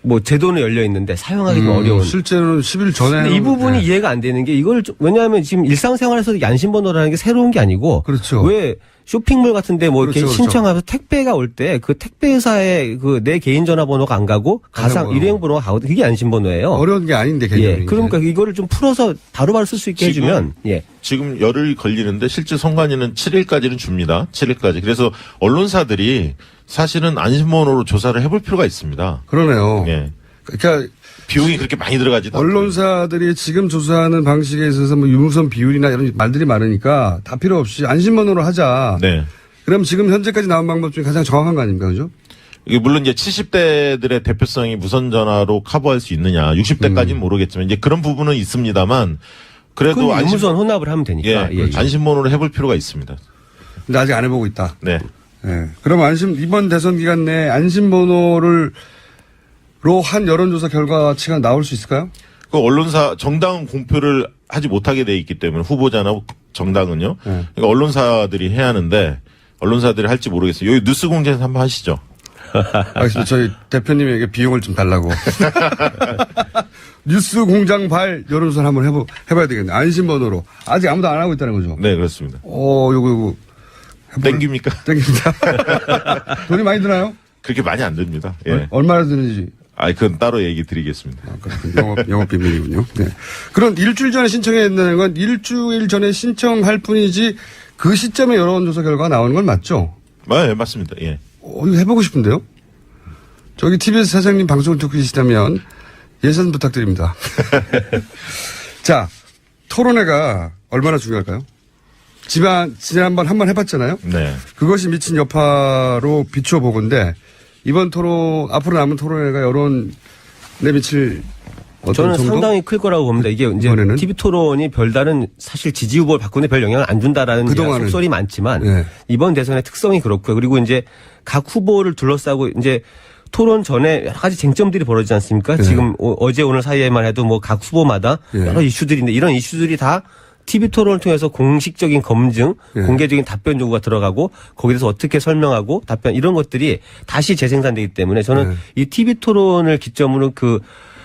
뭐 제도는 열려 있는데 사용하기 좀 어려운. 실제로는 10일 전에. 근데 이 부분이 이해가 안 되는 게 이걸 왜냐하면 지금 일상생활에서 안심번호라는 게 새로운 게 아니고. 그렇죠. 왜 쇼핑몰 같은데 뭐 이렇게 그렇죠. 신청하면서 택배가 올 때 그 택배 회사에 그 내 개인 전화번호가 안 가고 가상 일회용 번호가 가거든. 그게 안심번호예요. 어려운 게 아닌데 개념이. 예. 그러니까 이거를 좀 풀어서 바로바로 쓸 수 있게 해주면. 예. 지금 열흘 걸리는데 실제 선관위는 7일까지는 줍니다. 7일까지. 그래서 언론사들이 사실은 안심번호로 조사를 해볼 필요가 있습니다. 그러네요. 예. 그러니까 비용이 그렇게 많이 들어가지도 언론사들이 지금 조사하는 방식에 있어서 뭐 유무선 비율이나 이런 말들이 많으니까 다 필요 없이 안심번호로 하자. 네. 그럼 지금 현재까지 나온 방법 중에 가장 정확한 거 아닙니까? 그죠? 이게 물론 이제 70대들의 대표성이 무선 전화로 커버할 수 있느냐. 60대까지는 모르겠지만 이제 그런 부분은 있습니다만 그래도 유무선 혼합을 하면 되니까. 예, 안심번호를 해볼 필요가 있습니다. 근데 아직 안 해보고 있다. 네. 네. 그럼 이번 대선 기간 내에 안심번호로 한 여론조사 결과치가 나올 수 있을까요? 그 언론사 정당은 공표를 하지 못하게 돼 있기 때문에 후보자나 정당은요. 그러니까 언론사들이 해야 하는데 언론사들이 할지 모르겠어요. 여기 뉴스 공장에서 한번 하시죠. 알겠습니다. 저희 대표님에게 비용을 좀 달라고. 뉴스 공장 발 여론조사를 한번 해봐야 되겠네. 안심번호로. 아직 아무도 안 하고 있다는 거죠? 네, 그렇습니다. 요거. 땡깁니까? 땡깁니다. 돈이 많이 드나요? 그렇게 많이 안 듭니다. 예. 얼마나 드는지. 그건 따로 얘기 드리겠습니다. 영업 비밀이군요. 네. 그런 일주일 전에 신청했다는 건 일주일 전에 신청할 뿐이지 그 시점에 여론조사 결과가 나오는 건 맞죠? 네, 맞습니다. 예. 이거 해보고 싶은데요? 저기 TBS 사장님 방송을 듣고 계시다면 예산 부탁드립니다. 자, 토론회가 얼마나 중요할까요? 지난번 한번 해봤잖아요? 네. 그것이 미친 여파로 비추어 보건데 이번 앞으로 남은 토론회가 여론에 미칠 어떤 저는 정도? 상당히 클 거라고 봅니다. 이게 이제 이번에는? TV 토론이 별다른 사실 지지 후보를 바꾸는 별 영향을 안 준다라는 속설이 많지만 이번 대선의 특성이 그렇고요. 그리고 이제 각 후보를 둘러싸고 이제 토론 전에 여러 가지 쟁점들이 벌어지지 않습니까? 지금 어제 오늘 사이에만 해도 뭐 각 후보마다 여러 이슈들인데 이런 이슈들이 다 TV 토론을 통해서 공식적인 검증, 공개적인 답변 요구가 들어가고 거기에 대해서 어떻게 설명하고 답변 이런 것들이 다시 재생산되기 때문에 저는 이 TV 토론을 기점으로 그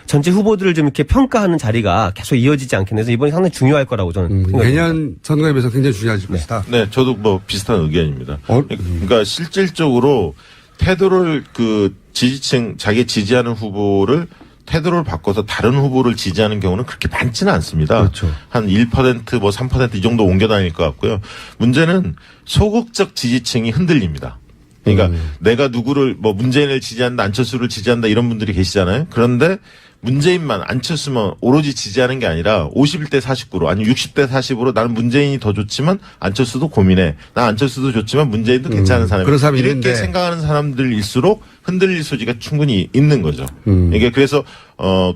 전체 후보들을 좀 이렇게 평가하는 자리가 계속 이어지지 않겠나 해서 이번이 상당히 중요할 거라고 저는 생각합니다. 내년 선거에 비해서 굉장히 중요해질 것이다. 네, 저도 뭐 비슷한 의견입니다. 그러니까 실질적으로 태도를 그 지지층, 자기 지지하는 후보를 태도를 바꿔서 다른 후보를 지지하는 경우는 그렇게 많지는 않습니다. 그렇죠. 한 1%, 뭐 3% 이 정도 옮겨 다닐 것 같고요. 문제는 소극적 지지층이 흔들립니다. 그러니까 내가 누구를 뭐 문재인을 지지한다, 안철수를 지지한다 이런 분들이 계시잖아요. 그런데 문재인만 안철수만 오로지 지지하는 게 아니라 51대 49로 아니면 60대 40으로 나는 문재인이 더 좋지만 안철수도 고민해. 나 안철수도 좋지만 문재인도 괜찮은 사람이야. 그런 사람이 이렇게 있는데. 생각하는 사람들일수록 흔들릴 소지가 충분히 있는 거죠. 이게 그래서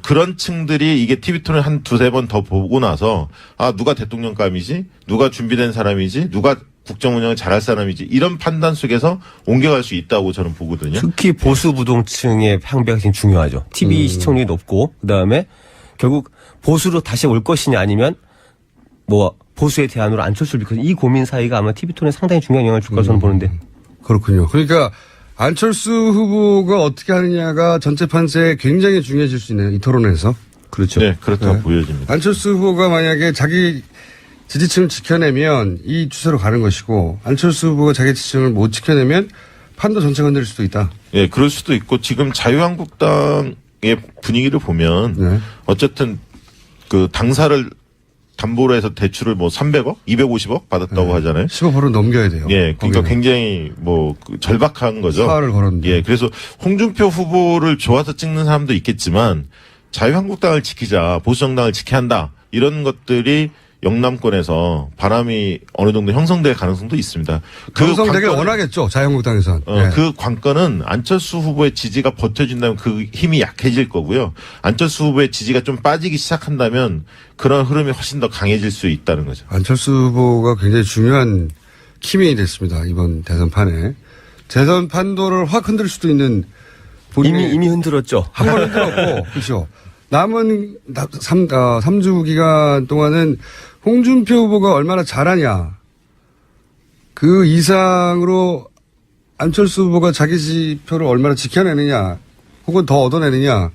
그런 층들이 이게 TV 토론 한 두세 번 더 보고 나서 누가 대통령감이지? 누가 준비된 사람이지? 누가 국정 운영을 잘할 사람이지 이런 판단 속에서 옮겨갈 수 있다고 저는 보거든요. 특히 보수 부동층의 향배가 지금 중요하죠. TV 시청률이 높고 그다음에 결국 보수로 다시 올 것이냐 아니면 뭐 보수의 대안으로 안철수를 비롯해서 이 고민 사이가 아마 TV 톤에 상당히 중요한 영향을 줄 거라고 저는 보는데. 그렇군요. 그러니까 안철수 후보가 어떻게 하느냐가 전체 판세에 굉장히 중요해질 수 있네요. 이 토론에서. 그렇죠. 네, 그렇다고 보여집니다. 안철수 후보가 만약에 자기 지지층을 지켜내면 이 추세로 가는 것이고 안철수 후보가 자기 지지층을 못 지켜내면 판도 전체가 흔들릴 수도 있다. 예, 그럴 수도 있고 지금 자유한국당의 분위기를 보면 어쨌든 그 당사를 담보로 해서 대출을 뭐 300억, 250억 받았다고 하잖아요. 15% 넘겨야 돼요. 예, 그러니까 거기는. 굉장히 뭐 절박한 거죠. 사활을 걸었는데. 예, 그래서 홍준표 후보를 좋아서 찍는 사람도 있겠지만 자유한국당을 지키자, 보수정당을 지켜야 한다 이런 것들이 영남권에서 바람이 어느 정도 형성될 가능성도 있습니다. 형성되길 원하겠죠. 자유한국당에서는. 그 관건은 안철수 후보의 지지가 버텨준다면 그 힘이 약해질 거고요. 안철수 후보의 지지가 좀 빠지기 시작한다면 그런 흐름이 훨씬 더 강해질 수 있다는 거죠. 안철수 후보가 굉장히 중요한 키맨이 됐습니다. 이번 대선 판에. 대선 판도를 확 흔들 수도 있는 이미 흔들었죠. 한 번 흔들었고, 그렇죠. 남은 3주 기간 동안은 홍준표 후보가 얼마나 잘하냐. 그 이상으로 안철수 후보가 자기 지표를 얼마나 지켜내느냐, 혹은 더 얻어내느냐,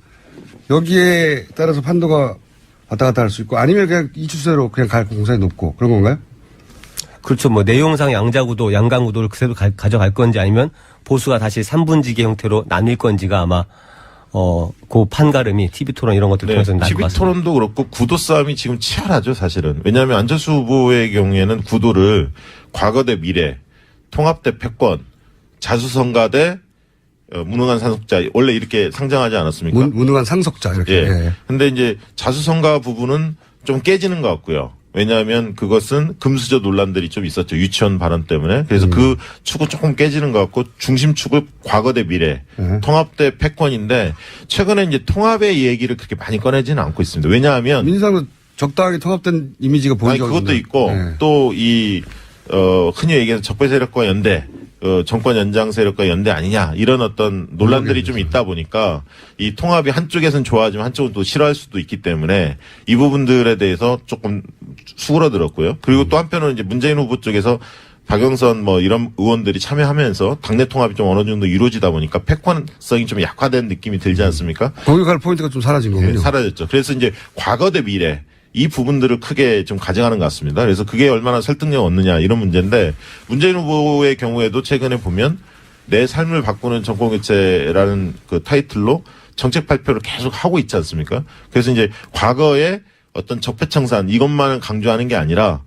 여기에 따라서 판도가 왔다 갔다 할 수 있고, 아니면 그냥 이 추세로 그냥 갈 공산이 높고, 그런 건가요? 그렇죠. 뭐 내용상 양자구도, 양강구도를 그대로 가져갈 건지 아니면 보수가 다시 3분지기 형태로 나뉠 건지가 아마 그 판가름이 TV 토론 이런 것들 통해서 날 것 TV 같습니다. 토론도 그렇고 구도 싸움이 지금 치열하죠, 사실은. 왜냐하면 안철수 후보의 경우에는 구도를 과거 대 미래, 통합 대 패권, 자수성가 대 무능한 상속자, 원래 이렇게 상장하지 않았습니까? 무능한 상속자, 이렇게. 예. 예. 근데 이제 자수성가 부분은 좀 깨지는 것 같고요. 왜냐하면 그것은 금수저 논란들이 좀 있었죠. 유치원 발언 때문에. 그래서 그 축은 조금 깨지는 것 같고 중심축을 과거 대 미래, 통합 대 패권인데 최근에 이제 통합의 얘기를 그렇게 많이 꺼내지는 않고 있습니다. 왜냐하면 민주당도 적당하게 통합된 이미지가 보이죠. 그것도 있고 또 이 흔히 얘기하는 적폐 세력과 연대, 정권 연장 세력과 연대 아니냐 이런 어떤 논란들이 좀 있다 보니까 이 통합이 한쪽에서는 좋아하지만 한쪽은 또 싫어할 수도 있기 때문에 이 부분들에 대해서 조금 수그러들었고요. 그리고 또 한편으로는 이제 문재인 후보 쪽에서 박영선 뭐 이런 의원들이 참여하면서 당내 통합이 좀 어느 정도 이루어지다 보니까 패권성이 좀 약화된 느낌이 들지 않습니까? 거기 갈 포인트가 좀 사라진 거군요. 네, 사라졌죠. 그래서 이제 과거 대 미래 이 부분들을 크게 좀 가져가는 것 같습니다. 그래서 그게 얼마나 설득력 얻느냐 이런 문제인데 문재인 후보의 경우에도 최근에 보면 내 삶을 바꾸는 정권교체라는 그 타이틀로 정책 발표를 계속 하고 있지 않습니까? 그래서 이제 과거에 어떤 적폐청산 이것만을 강조하는 게 아니라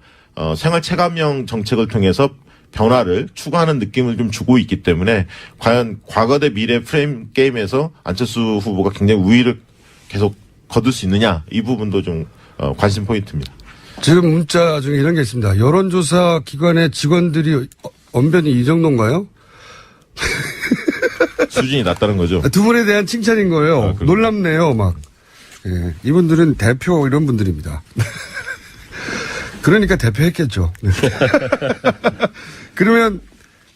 생활 체감형 정책을 통해서 변화를 추구하는 느낌을 좀 주고 있기 때문에 과연 과거 대 미래 프레임 게임에서 안철수 후보가 굉장히 우위를 계속 거둘 수 있느냐 이 부분도 좀 관심 포인트입니다. 지금 문자 중에 이런 게 있습니다. 여론조사 기관의 직원들이 언변이 이 정도인가요? 수준이 낮다는 거죠. 두 분에 대한 칭찬인 거예요. 놀랍네요, 막. 예, 이분들은 대표 이런 분들입니다. 그러니까 대표했겠죠. 그러면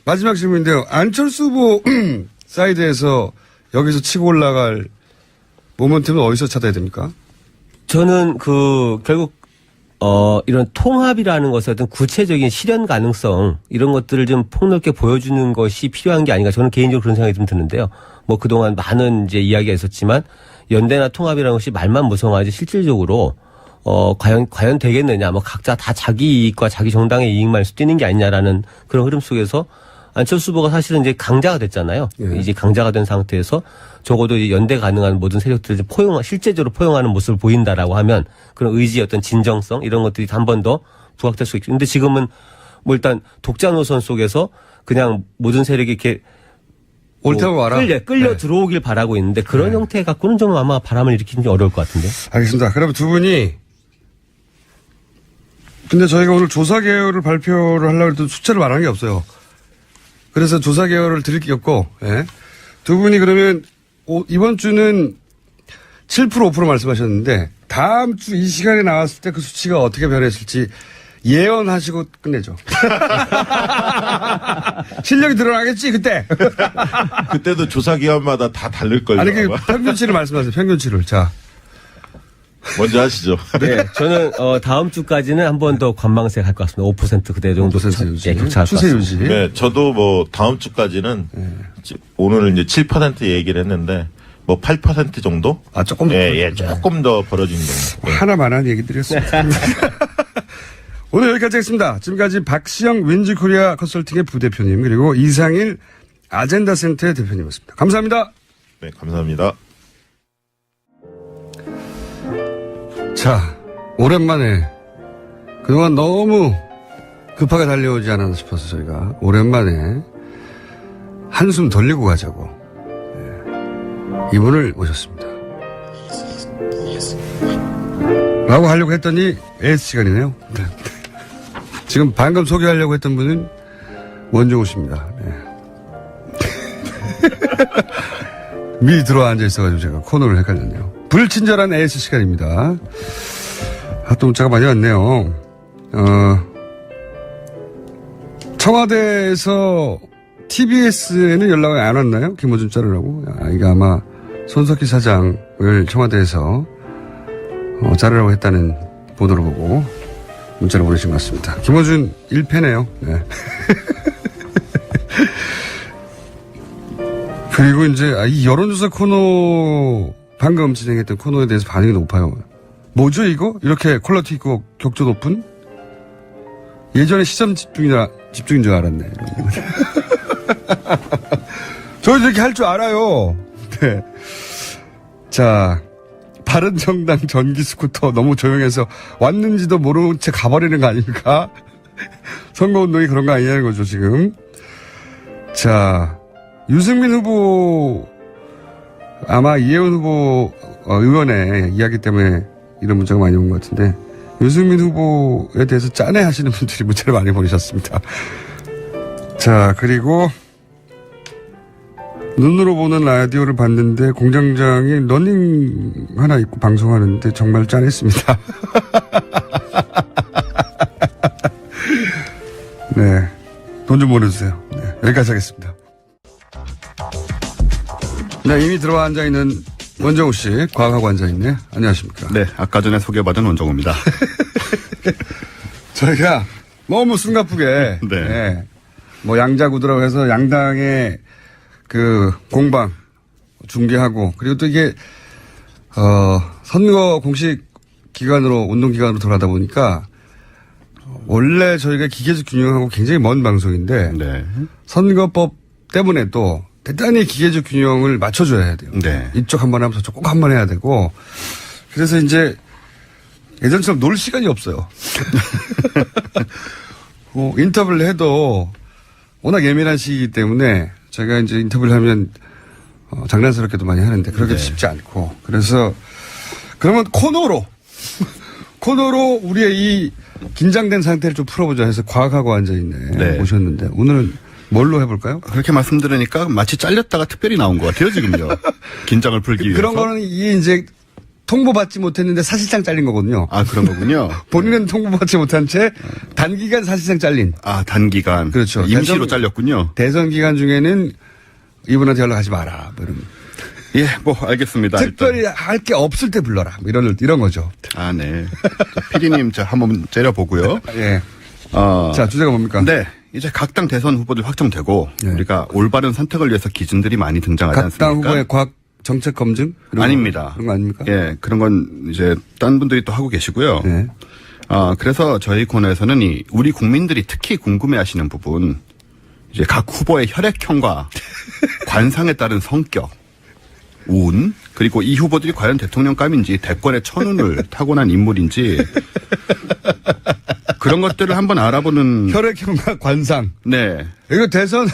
마지막 질문인데요. 안철수 후보 사이드에서 여기서 치고 올라갈 모멘텀은 어디서 찾아야 됩니까? 저는 결국 이런 통합이라는 것의 어떤 구체적인 실현 가능성 이런 것들을 좀 폭넓게 보여주는 것이 필요한 게 아닌가 저는 개인적으로 그런 생각이 좀 드는데요. 뭐 그동안 많은 이제 이야기가 있었지만 연대나 통합이라는 것이 말만 무성하지 실질적으로 과연 되겠느냐 뭐 각자 다 자기 이익과 자기 정당의 이익만 뛰는 게 아니냐라는 그런 흐름 속에서 안철수 후보가 사실은 이제 강자가 됐잖아요. 예. 이제 강자가 된 상태에서 적어도 이제 연대 가능한 모든 세력들을 실제적으로 포용하는 모습을 보인다라고 하면 그런 의지의 어떤 진정성 이런 것들이 한 번 더 부각될 수 있죠. 근데 지금은 뭐 일단 독자 노선 속에서 그냥 모든 세력이 이렇게 옳다고 와라. 끌려 들어오길 바라고 있는데 그런 형태 갖고는 좀 아마 바람을 일으키는 게 어려울 것 같은데. 알겠습니다. 그러면 두 분이 근데 저희가 오늘 조사 개요를 발표를 하려고 해도 숫자를 말하는 게 없어요. 그래서 조사 개요를 드릴 게 없고, 예. 두 분이 그러면 이번 주는 7% 5% 말씀하셨는데 다음 주 이 시간에 나왔을 때 그 수치가 어떻게 변했을지 예언하시고 끝내죠. 실력이 드러나겠지 그때. 그때도 조사 기관마다 다 다를 걸요. 아니 그 평균치를 말씀하세요. 평균치를. 자. 먼저 하시죠. 네, 저는 다음 주까지는 한 번 더 관망세 갈 것 같습니다. 5% 그대 정도 5% 유지. 격차할 것 추세 같습니다. 유지. 네, 저도 뭐 다음 주까지는 오늘 이제 7% 얘기를 했는데 뭐 8% 정도? 아 조금 더. 예, 조금 더 벌어진 거. 하나만한 얘기드렸습니다. 오늘 여기까지 하겠습니다. 지금까지 박시영 윈즈코리아 컨설팅의 부대표님 그리고 이상일 아젠다센터의 대표님이었습니다. 감사합니다. 네, 감사합니다. 자, 오랜만에 그동안 너무 급하게 달려오지 않았나 싶어서 저희가 오랜만에 한숨 돌리고 가자고 이분을 모셨습니다. 라고 하려고 했더니 AS 시간이네요. 네. 지금 방금 소개하려고 했던 분은 원종우 씨입니다. 네. 미리 들어와 앉아 있어가지고 제가 코너를 헷갈렸네요. 불친절한 AS 시간입니다. 또 문자가 많이 왔네요. 청와대에서 TBS에는 연락이 안 왔나요? 김어준 자르라고. 이거 아마 손석희 사장을 청와대에서 자르라고 했다는 보도를 보고 문자를 보내신 것 같습니다. 김어준 1패네요. 네. 그리고 이제 이 여론조사 코너 방금 진행했던 코너에 대해서 반응이 높아요. 뭐죠 이거? 이렇게 퀄리티 있고 격조 높은? 예전에 시점 집중인 줄 알았네. 저 이렇게 할 줄 알아요. 네. 자, 바른정당 전기 스쿠터 너무 조용해서 왔는지도 모르는 채 가버리는 거 아닙니까? 선거운동이 그런 거 아니냐는 거죠, 지금. 자, 유승민 후보, 아마 이혜원 후보 의원의 이야기 때문에 이런 문자가 많이 온 것 같은데, 유승민 후보에 대해서 짠해 하시는 분들이 문자를 많이 보내셨습니다. 자, 그리고 눈으로 보는 라디오를 봤는데 공장장이 러닝 하나 입고 방송하는데 정말 짠했습니다. 네. 돈 좀 보내주세요. 네. 여기까지 하겠습니다. 네, 이미 들어와 앉아있는 원정우 씨, 과학하고 앉아있네. 안녕하십니까. 네, 아까 전에 소개받은 원정우입니다. 저희가 너무 숨가쁘게. 네. 뭐 양자구도라고 해서 양당의 그 공방 중계하고 그리고 또 이게 선거 공식 기간으로 운동 기간으로 돌아가다 보니까 원래 저희가 기계적 균형하고 굉장히 먼 방송인데 네. 선거법 때문에 또 대단히 기계적 균형을 맞춰줘야 해야 돼요. 네. 이쪽 한 번 하면 저쪽 꼭 한 번 해야 되고 그래서 이제 예전처럼 놀 시간이 없어요. 인터뷰를 해도 워낙 예민한 시기이기 때문에 제가 이제 인터뷰를 하면 장난스럽게도 많이 하는데 그렇게 쉽지 않고 그래서 그러면 코너로 우리의 이 긴장된 상태를 좀 풀어보자 해서 과학하고 앉아있네. 네. 오셨는데 오늘은 뭘로 해볼까요? 그렇게 말씀드리니까 마치 잘렸다가 특별히 나온 것 같아요, 지금요. 긴장을 풀기 위해서. 그런 거는 이게 이제 통보받지 못했는데 사실상 잘린 거거든요. 아, 그런 거군요. 본인은 통보받지 못한 채 단기간 사실상 잘린. 아, 단기간. 그렇죠. 임시로 잘렸군요. 대선 기간 중에는 이분한테 연락하지 마라. 뭐 이런. 예, 뭐 알겠습니다. 특별히 할 게 없을 때 불러라. 뭐 이런 거죠. 아, 네. 피디님, 자, 한번 째려보고요. 예. 자, 주제가 뭡니까? 네. 이제 각 당 대선 후보들 확정되고 우리가 올바른 선택을 위해서 기준들이 많이 등장하지 않습니까? 각 당 후보의 과학 정책 검증? 아닙니다. 그런 거 아닙니까? 예, 그런 건 이제 딴 분들이 또 하고 계시고요. 네. 그래서 저희 코너에서는 우리 국민들이 특히 궁금해하시는 부분, 이제 각 후보의 혈액형과 관상에 따른 성격, 운, 그리고 이 후보들이 과연 대통령감인지 대권의 천운을 타고난 인물인지 그런 것들을 한번 알아보는. 혈액형과 관상. 네. 이거 대선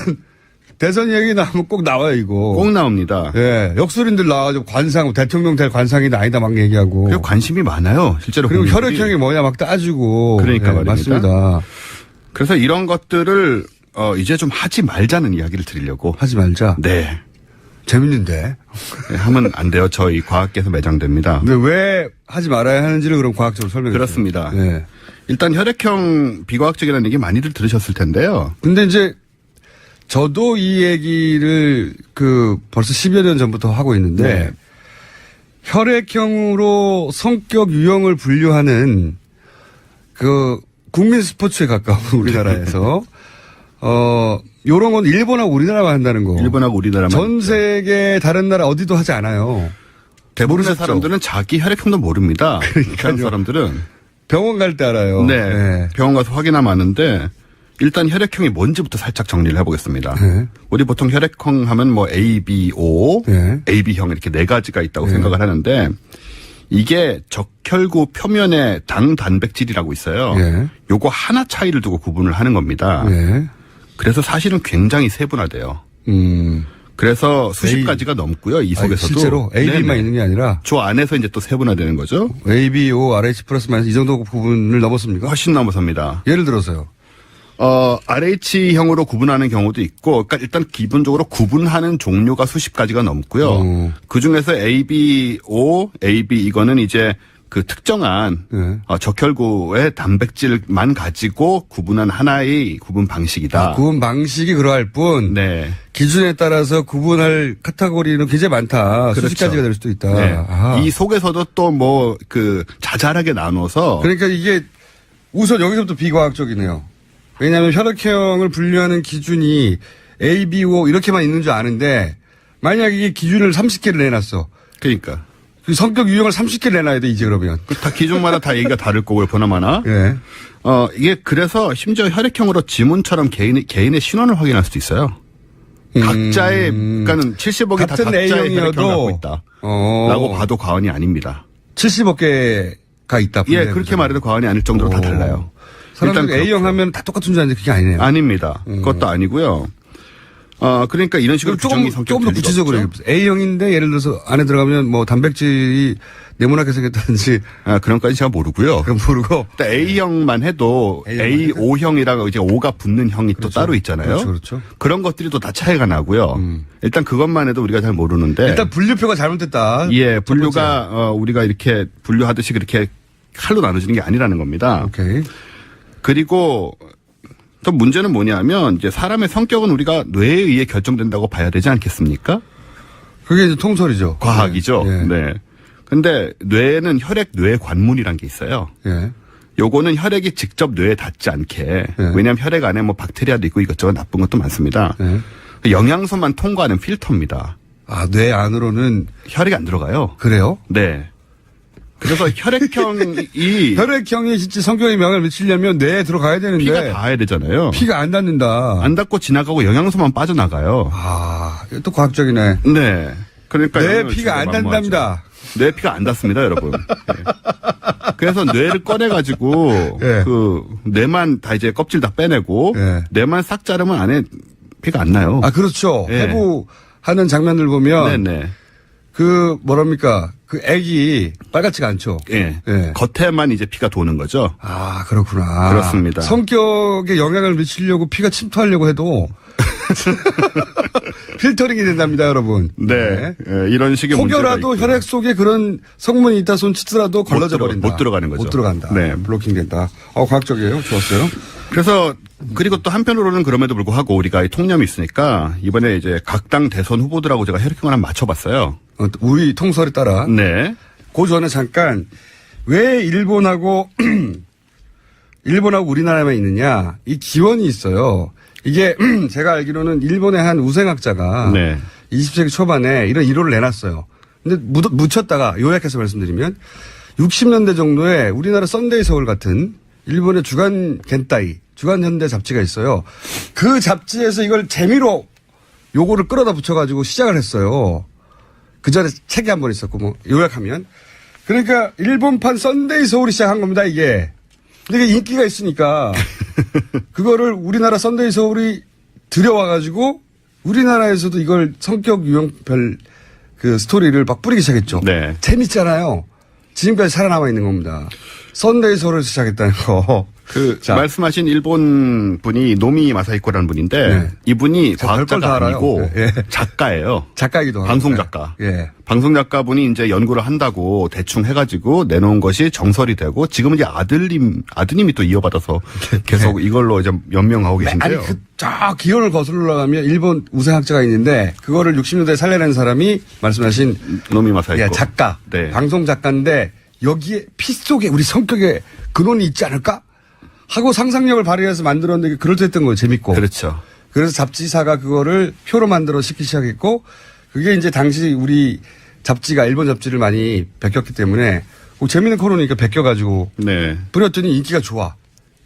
얘기 나오면 꼭 나와요, 이거. 꼭 나옵니다. 예. 역술인들 나와가지고 관상, 대통령 될 관상이다 아니다 막 얘기하고. 그리고 관심이 많아요, 실제로. 그리고 국민들이. 혈액형이 뭐냐 막 따지고. 그러니까 예, 말입니다. 맞습니다. 그래서 이런 것들을, 이제 좀 하지 말자는 이야기를 드리려고. 하지 말자? 네. 재밌는데. 네, 하면 안 돼요. 저희 과학계에서 매장됩니다. 근데 왜 하지 말아야 하는지를 그럼 과학적으로 설명해 주세요. 그렇습니다. 네. 일단 혈액형 비과학적이라는 얘기 많이들 들으셨을 텐데요. 근데 이제 저도 이 얘기를 벌써 10여 년 전부터 하고 있는데 네. 혈액형으로 성격 유형을 분류하는 국민 스포츠에 가까운 우리나라에서 요런 건 일본하고 우리나라만 한다는 거. 일본하고 우리나라만. 전 세계 다른 나라 어디도 하지 않아요. 대부분의 모르셨죠? 사람들은 자기 혈액형도 모릅니다. 그런 사람들은. 병원 갈 때 알아요. 네. 병원 가서 확인하면 아는데 일단 혈액형이 뭔지부터 살짝 정리를 해보겠습니다. 네. 우리 보통 혈액형 하면 뭐 A, B, O, 네. AB형 이렇게 네 가지가 있다고 네. 생각을 하는데 이게 적혈구 표면의 당 단백질이라고 있어요. 네. 요거 하나 차이를 두고 구분을 하는 겁니다. 네. 그래서 사실은 굉장히 세분화돼요. 그래서 수십 가지가 넘고요. 이 속에서도. 실제로 AB만 네네. 있는 게 아니라 저 안에서 이제 또 세분화되는 거죠. AB, O, RH 플러스 마이너스 이 정도 부분을 넘었습니까? 훨씬 넘어섭니다. 예를 들어서요. RH형으로 구분하는 경우도 있고, 그러니까 일단 기본적으로 구분하는 종류가 수십 가지가 넘고요. 그 중에서 ABO, AB 이거는 이제 그 특정한 적혈구의 단백질만 가지고 구분한 하나의 구분 방식이다. 구분 방식이 그러할 뿐 기준에 따라서 구분할 카테고리는 굉장히 많다. 그렇죠. 수십 가지가 될 수도 있다. 네. 이 속에서도 또 뭐 그 자잘하게 나눠서 그러니까 이게 우선 여기서부터 비과학적이네요. 왜냐하면 혈액형을 분류하는 기준이 A, B, O 이렇게만 있는 줄 아는데 만약 이게 기준을 30개를 내놨어. 그러니까. 그 성격 유형을 30개 내놔야 돼, 이제 그러면. 다 기준마다 다 얘기가 다를 거고요, 보나마나. 예. 이게 그래서 심지어 혈액형으로 지문처럼 개인의 신원을 확인할 수도 있어요. 각자의, 그러니까는 70억이 다 같은 각자의 혈액형을 A형이어도 갖고 있다. 라고 봐도 과언이 아닙니다. 70억개가 있다. 예, 그렇게 말해도 과언이 아닐 정도로 다 달라요. 사람들 A형 하면 다 똑같은 줄 아는데 그게 아니네요. 아닙니다. 그것도 아니고요. 그러니까 이런 식으로 규정이 조금 더 구체적으로 얘기해보세요. A형인데 예를 들어서 안에 들어가면 뭐 단백질이 네모나게 생겼다든지. 그런 까지 제가 모르고요. 그건 모르고. A형만 해도 A5형이라고 이제 5가 붙는 형이 또 따로 있잖아요. 그렇죠. 그런 것들이 또 다 차이가 나고요. 일단 그것만 해도 우리가 잘 모르는데. 일단 분류표가 잘못됐다. 예, 분류가 우리가 이렇게 분류하듯이 그렇게 칼로 나눠지는 게 아니라는 겁니다. 오케이. 그리고 또 문제는 뭐냐면 이제 사람의 성격은 우리가 뇌에 의해 결정된다고 봐야 되지 않겠습니까? 그게 이제 통설이죠. 과학이죠. 네. 근데 뇌에는 뇌 관문이란 게 있어요. 예. 요거는 혈액이 직접 뇌에 닿지 않게. 왜냐하면 혈액 안에 뭐 박테리아도 있고 이것저것 나쁜 것도 많습니다. 영양소만 통과하는 필터입니다. 뇌 안으로는 혈액이 안 들어가요. 그래요? 네. 그래서 혈액형이 진짜 성격에 영향을 미치려면 뇌에 들어가야 되는데 피가 닿아야 되잖아요. 피가 안 닿는다. 안 닿고 지나가고 영양소만 빠져나가요. 또 과학적이네. 네. 그러니까 뇌에 피가 안 닿는답니다. 뇌에 피가 안 닿습니다, 여러분. 네. 그래서 뇌를 꺼내가지고 그 뇌만 다 이제 껍질 다 빼내고 뇌만 싹 자르면 안에 피가 안 나요. 그렇죠. 해부하는 장면들 보면 그 뭐랍니까? 그 액이 빨갛지가 않죠. 겉에만 이제 피가 도는 거죠. 그렇구나. 그렇습니다. 성격에 영향을 미치려고 피가 침투하려고 해도 필터링이 된답니다, 여러분. 네. 이런 식의 혹여라도 문제가 혈액 속에 그런 성분이 있다 손치더라도 걸러져 버린다. 못 들어가는 거죠. 못 들어간다. 네. 블로킹 된다. 과학적이에요. 좋았어요. 그래서 그리고 또 한편으로는 그럼에도 불구하고 우리가 이 통념이 있으니까 이번에 이제 각 당 대선 후보들하고 제가 혈액형을 한번 맞춰봤어요. 우리 통설에 따라. 네. 그 전에 잠깐 왜 일본하고 우리나라만 있느냐 이 기원이 있어요. 이게 제가 알기로는 일본의 한 우생학자가 20세기 초반에 이런 이론을 내놨어요. 근데 묻혔다가 요약해서 말씀드리면 60년대 정도에 우리나라 썬데이 서울 같은 일본의 주간 겐타이, 주간 현대 잡지가 있어요. 그 잡지에서 이걸 재미로 요거를 끌어다 붙여가지고 시작을 했어요. 그 전에 책이 한 번 있었고 뭐 요약하면 그러니까 일본판 썬데이 서울이 시작한 겁니다 이게. 근데 이게 인기가 있으니까 그거를 우리나라 썬데이 서울이 들여와가지고 우리나라에서도 이걸 성격 유형별 그 스토리를 막 뿌리기 시작했죠. 재밌잖아요. 지금까지 살아남아 있는 겁니다. 썬데이 서울에서 시작했다는 거. 말씀하신 일본 분이 노미 마사히코라는 분인데 이분이 과학자가 아니고 작가예요. 작가이기도 하고. 방송작가. 방송작가 분이 이제 연구를 한다고 대충 해가지고 내놓은 것이 정설이 되고 지금은 이제 아드님이 또 이어받아서 계속 이걸로 이제 연명하고 계신데요. 아니, 저 기원을 거슬러 올라가면 일본 우생학자가 있는데 그거를 60년대에 살려낸 사람이 말씀하신 노미 마사히코. 작가. 방송작가인데 여기에 피 속에 우리 성격에 근원이 있지 않을까? 하고 상상력을 발휘해서 만들었는데 그럴듯했던 거예요. 재밌고. 그렇죠. 그래서 잡지사가 그거를 표로 만들어 싣기 시작했고 그게 이제 당시 우리 잡지가 일본 잡지를 많이 베꼈기 때문에 재밌는 코너니까 베껴가지고 뿌렸더니 인기가 좋아.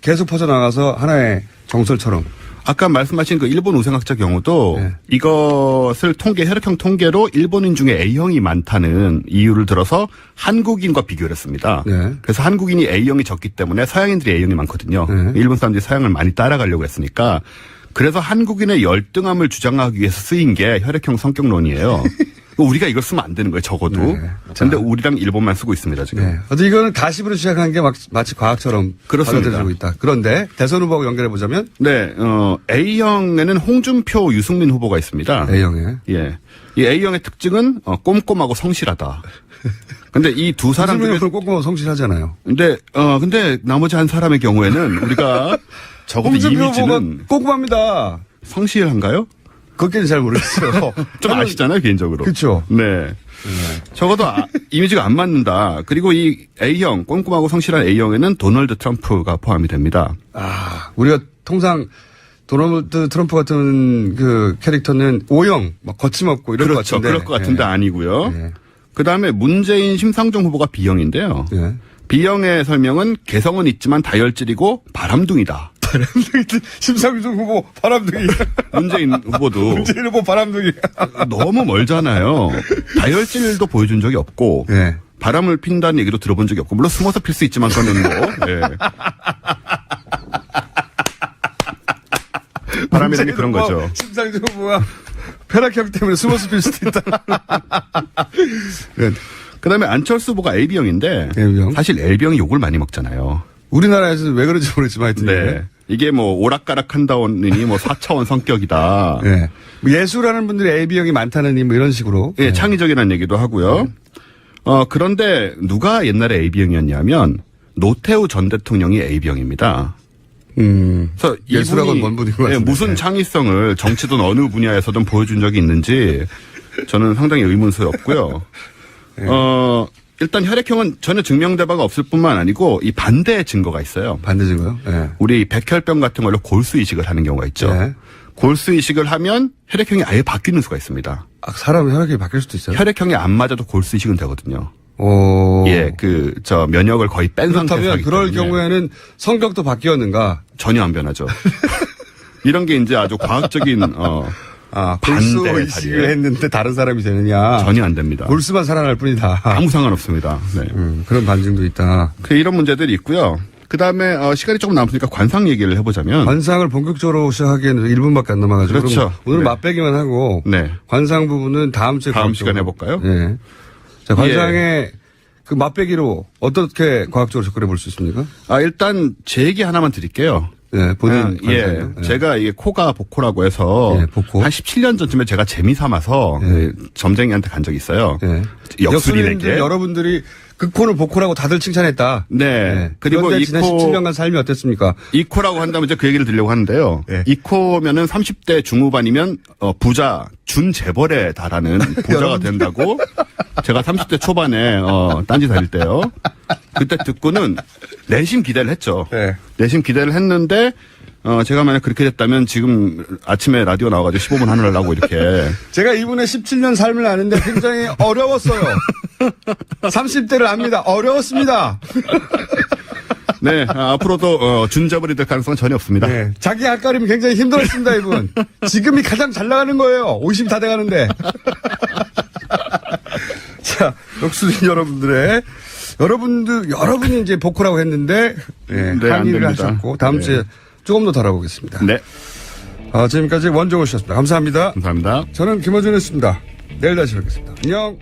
계속 퍼져나가서 하나의 정설처럼. 아까 말씀하신 그 일본 우생학자 경우도 이것을 혈액형 통계로 일본인 중에 A형이 많다는 이유를 들어서 한국인과 비교를 했습니다. 그래서 한국인이 A형이 적기 때문에 서양인들이 A형이 많거든요. 일본 사람들이 서양을 많이 따라가려고 했으니까 그래서 한국인의 열등함을 주장하기 위해서 쓰인 게 혈액형 성격론이에요. 우리가 이걸 쓰면 안 되는 거예요, 적어도. 네. 근데 우리랑 일본만 쓰고 있습니다, 지금. 네. 어쨌든 이거는 가십으로 시작한 게 마치 과학처럼 그렇습니다. 받아들여지고 있다. 그런데 대선 후보하고 연결해 보자면 네, A형에는 홍준표, 유승민 후보가 있습니다. A형에. 예. 이 A형의 특징은 꼼꼼하고 성실하다. 근데 이 두 사람 중에 꼼꼼하고 성실하잖아요. 근데 나머지 한 사람의 경우에는 우리가 적어도 홍준표 이미지는 후보가 꼼꼼합니다. 성실한가요? 그것까지는 잘 모르겠어요. 좀 아시잖아요, 개인적으로. 그렇죠. 네. 적어도 이미지가 안 맞는다. 그리고 이 A형, 꼼꼼하고 성실한 A형에는 도널드 트럼프가 포함이 됩니다. 우리가 통상 도널드 트럼프 같은 그 캐릭터는 O형, 막 거침없고 이럴 그렇죠. 것 같은데. 그럴 것 같은데 네. 아니고요. 네. 그 다음에 문재인, 심상정 후보가 B형인데요. 네. B형의 설명은 개성은 있지만 다혈질이고 바람둥이다. 심상정 후보 바람둥이. 문재인 후보도. 문재인 후보 바람둥이. 너무 멀잖아요. 다혈질도 보여준 적이 없고. 네. 바람을 핀다는 얘기도 들어본 적이 없고. 물론 숨어서 필 수 있지만 그거는 뭐. 예. 바람이라는 게 그런 거죠. 심상정 후보가 폐락형 때문에 숨어서 필 수도 있다. 네. 그 다음에 안철수 후보가 AB형인데. A형. 사실 L병이 욕을 많이 먹잖아요. 우리나라에서 왜 그런지 모르겠지만 하여튼. 네. 이게 뭐 오락가락 한다오니 뭐 4차원 성격이다. 네. 뭐 예술하는 분들이 AB형이 많다느니 뭐 이런 식으로. 예, 창의적이라는 얘기도 하고요. 그런데 누가 옛날에 AB형이었냐면 노태우 전 대통령이 AB형입니다. 그래서 예술학원 원분인 것 같은데. 무슨 창의성을 정치든 어느 분야에서든 보여준 적이 있는지 저는 상당히 의문스럽고요. 일단 혈액형은 전혀 증명된 바가 없을 뿐만 아니고 이 반대 증거가 있어요. 반대 증거요? 네. 우리 백혈병 같은 걸로 골수 이식을 하는 경우가 있죠. 네. 골수 이식을 하면 혈액형이 아예 바뀌는 수가 있습니다. 사람 혈액이 바뀔 수도 있어요? 혈액형이 안 맞아도 골수 이식은 되거든요. 오. 예, 면역을 거의 뺀 상태에서 그렇다면 하기 그럴 때문에 경우에는 성격도 바뀌었는가? 전혀 안 변하죠. 이런 게 이제 아주 과학적인 골수 반대 이식을 했는데 다른 사람이 되느냐? 전혀 안 됩니다. 골수만 살아날 뿐이다. 아무 상관없습니다. 네. 그런 반증도 있다. 이런 문제들이 있고요. 그 다음에 시간이 조금 남으니까 관상 얘기를 해보자면 관상을 본격적으로 시작하기에는 1분밖에 안 남아가지고 그렇죠. 오늘 네. 맛배기만 하고 네. 관상 부분은 다음 시간에 해볼까요? 네. 자, 관상의 그 맛배기로 어떻게 과학적으로 접근해 볼 수 있습니까? 일단 제 얘기 하나만 드릴게요. 네, 본인 관상이요? 네. 제가 이게 코가 복코라고 해서 복코. 한 17년 전쯤에 제가 재미삼아서 점쟁이한테 간 적이 있어요. 역술인에게. 여러분들이 그 코는 복코라고 다들 칭찬했다. 네. 그리고 이 지난 17년간 삶이 어땠습니까? 이 코라고 한다면 이제 그 얘기를 드리려고 하는데요. 네. 이 코면은 30대 중후반이면 부자, 준재벌에 달하는 부자가 된다고 제가 30대 초반에 딴지 다닐 때요. 그때 듣고는 내심 기대를 했죠. 네. 내심 기대를 했는데 제가 만약 그렇게 됐다면 지금 아침에 라디오 나와가지고 15분 하느라고 이렇게. 제가 이분의 17년 삶을 아는데 굉장히 어려웠어요. 30대를 압니다. 어려웠습니다. 네, 앞으로도 준재벌이 될 가능성은 전혀 없습니다. 네, 자기 앞가림이 굉장히 힘들었습니다, 이분. 지금이 가장 잘 나가는 거예요. 50 다 돼가는데. 자, 역수진 여러분이 이제 복코라고 했는데 항의를 하셨고 다음 주에 조금 더 다뤄보겠습니다. 네. 지금까지 원종호 씨였습니다. 감사합니다. 감사합니다. 저는 김어준이었습니다. 내일 다시 뵙겠습니다. 안녕.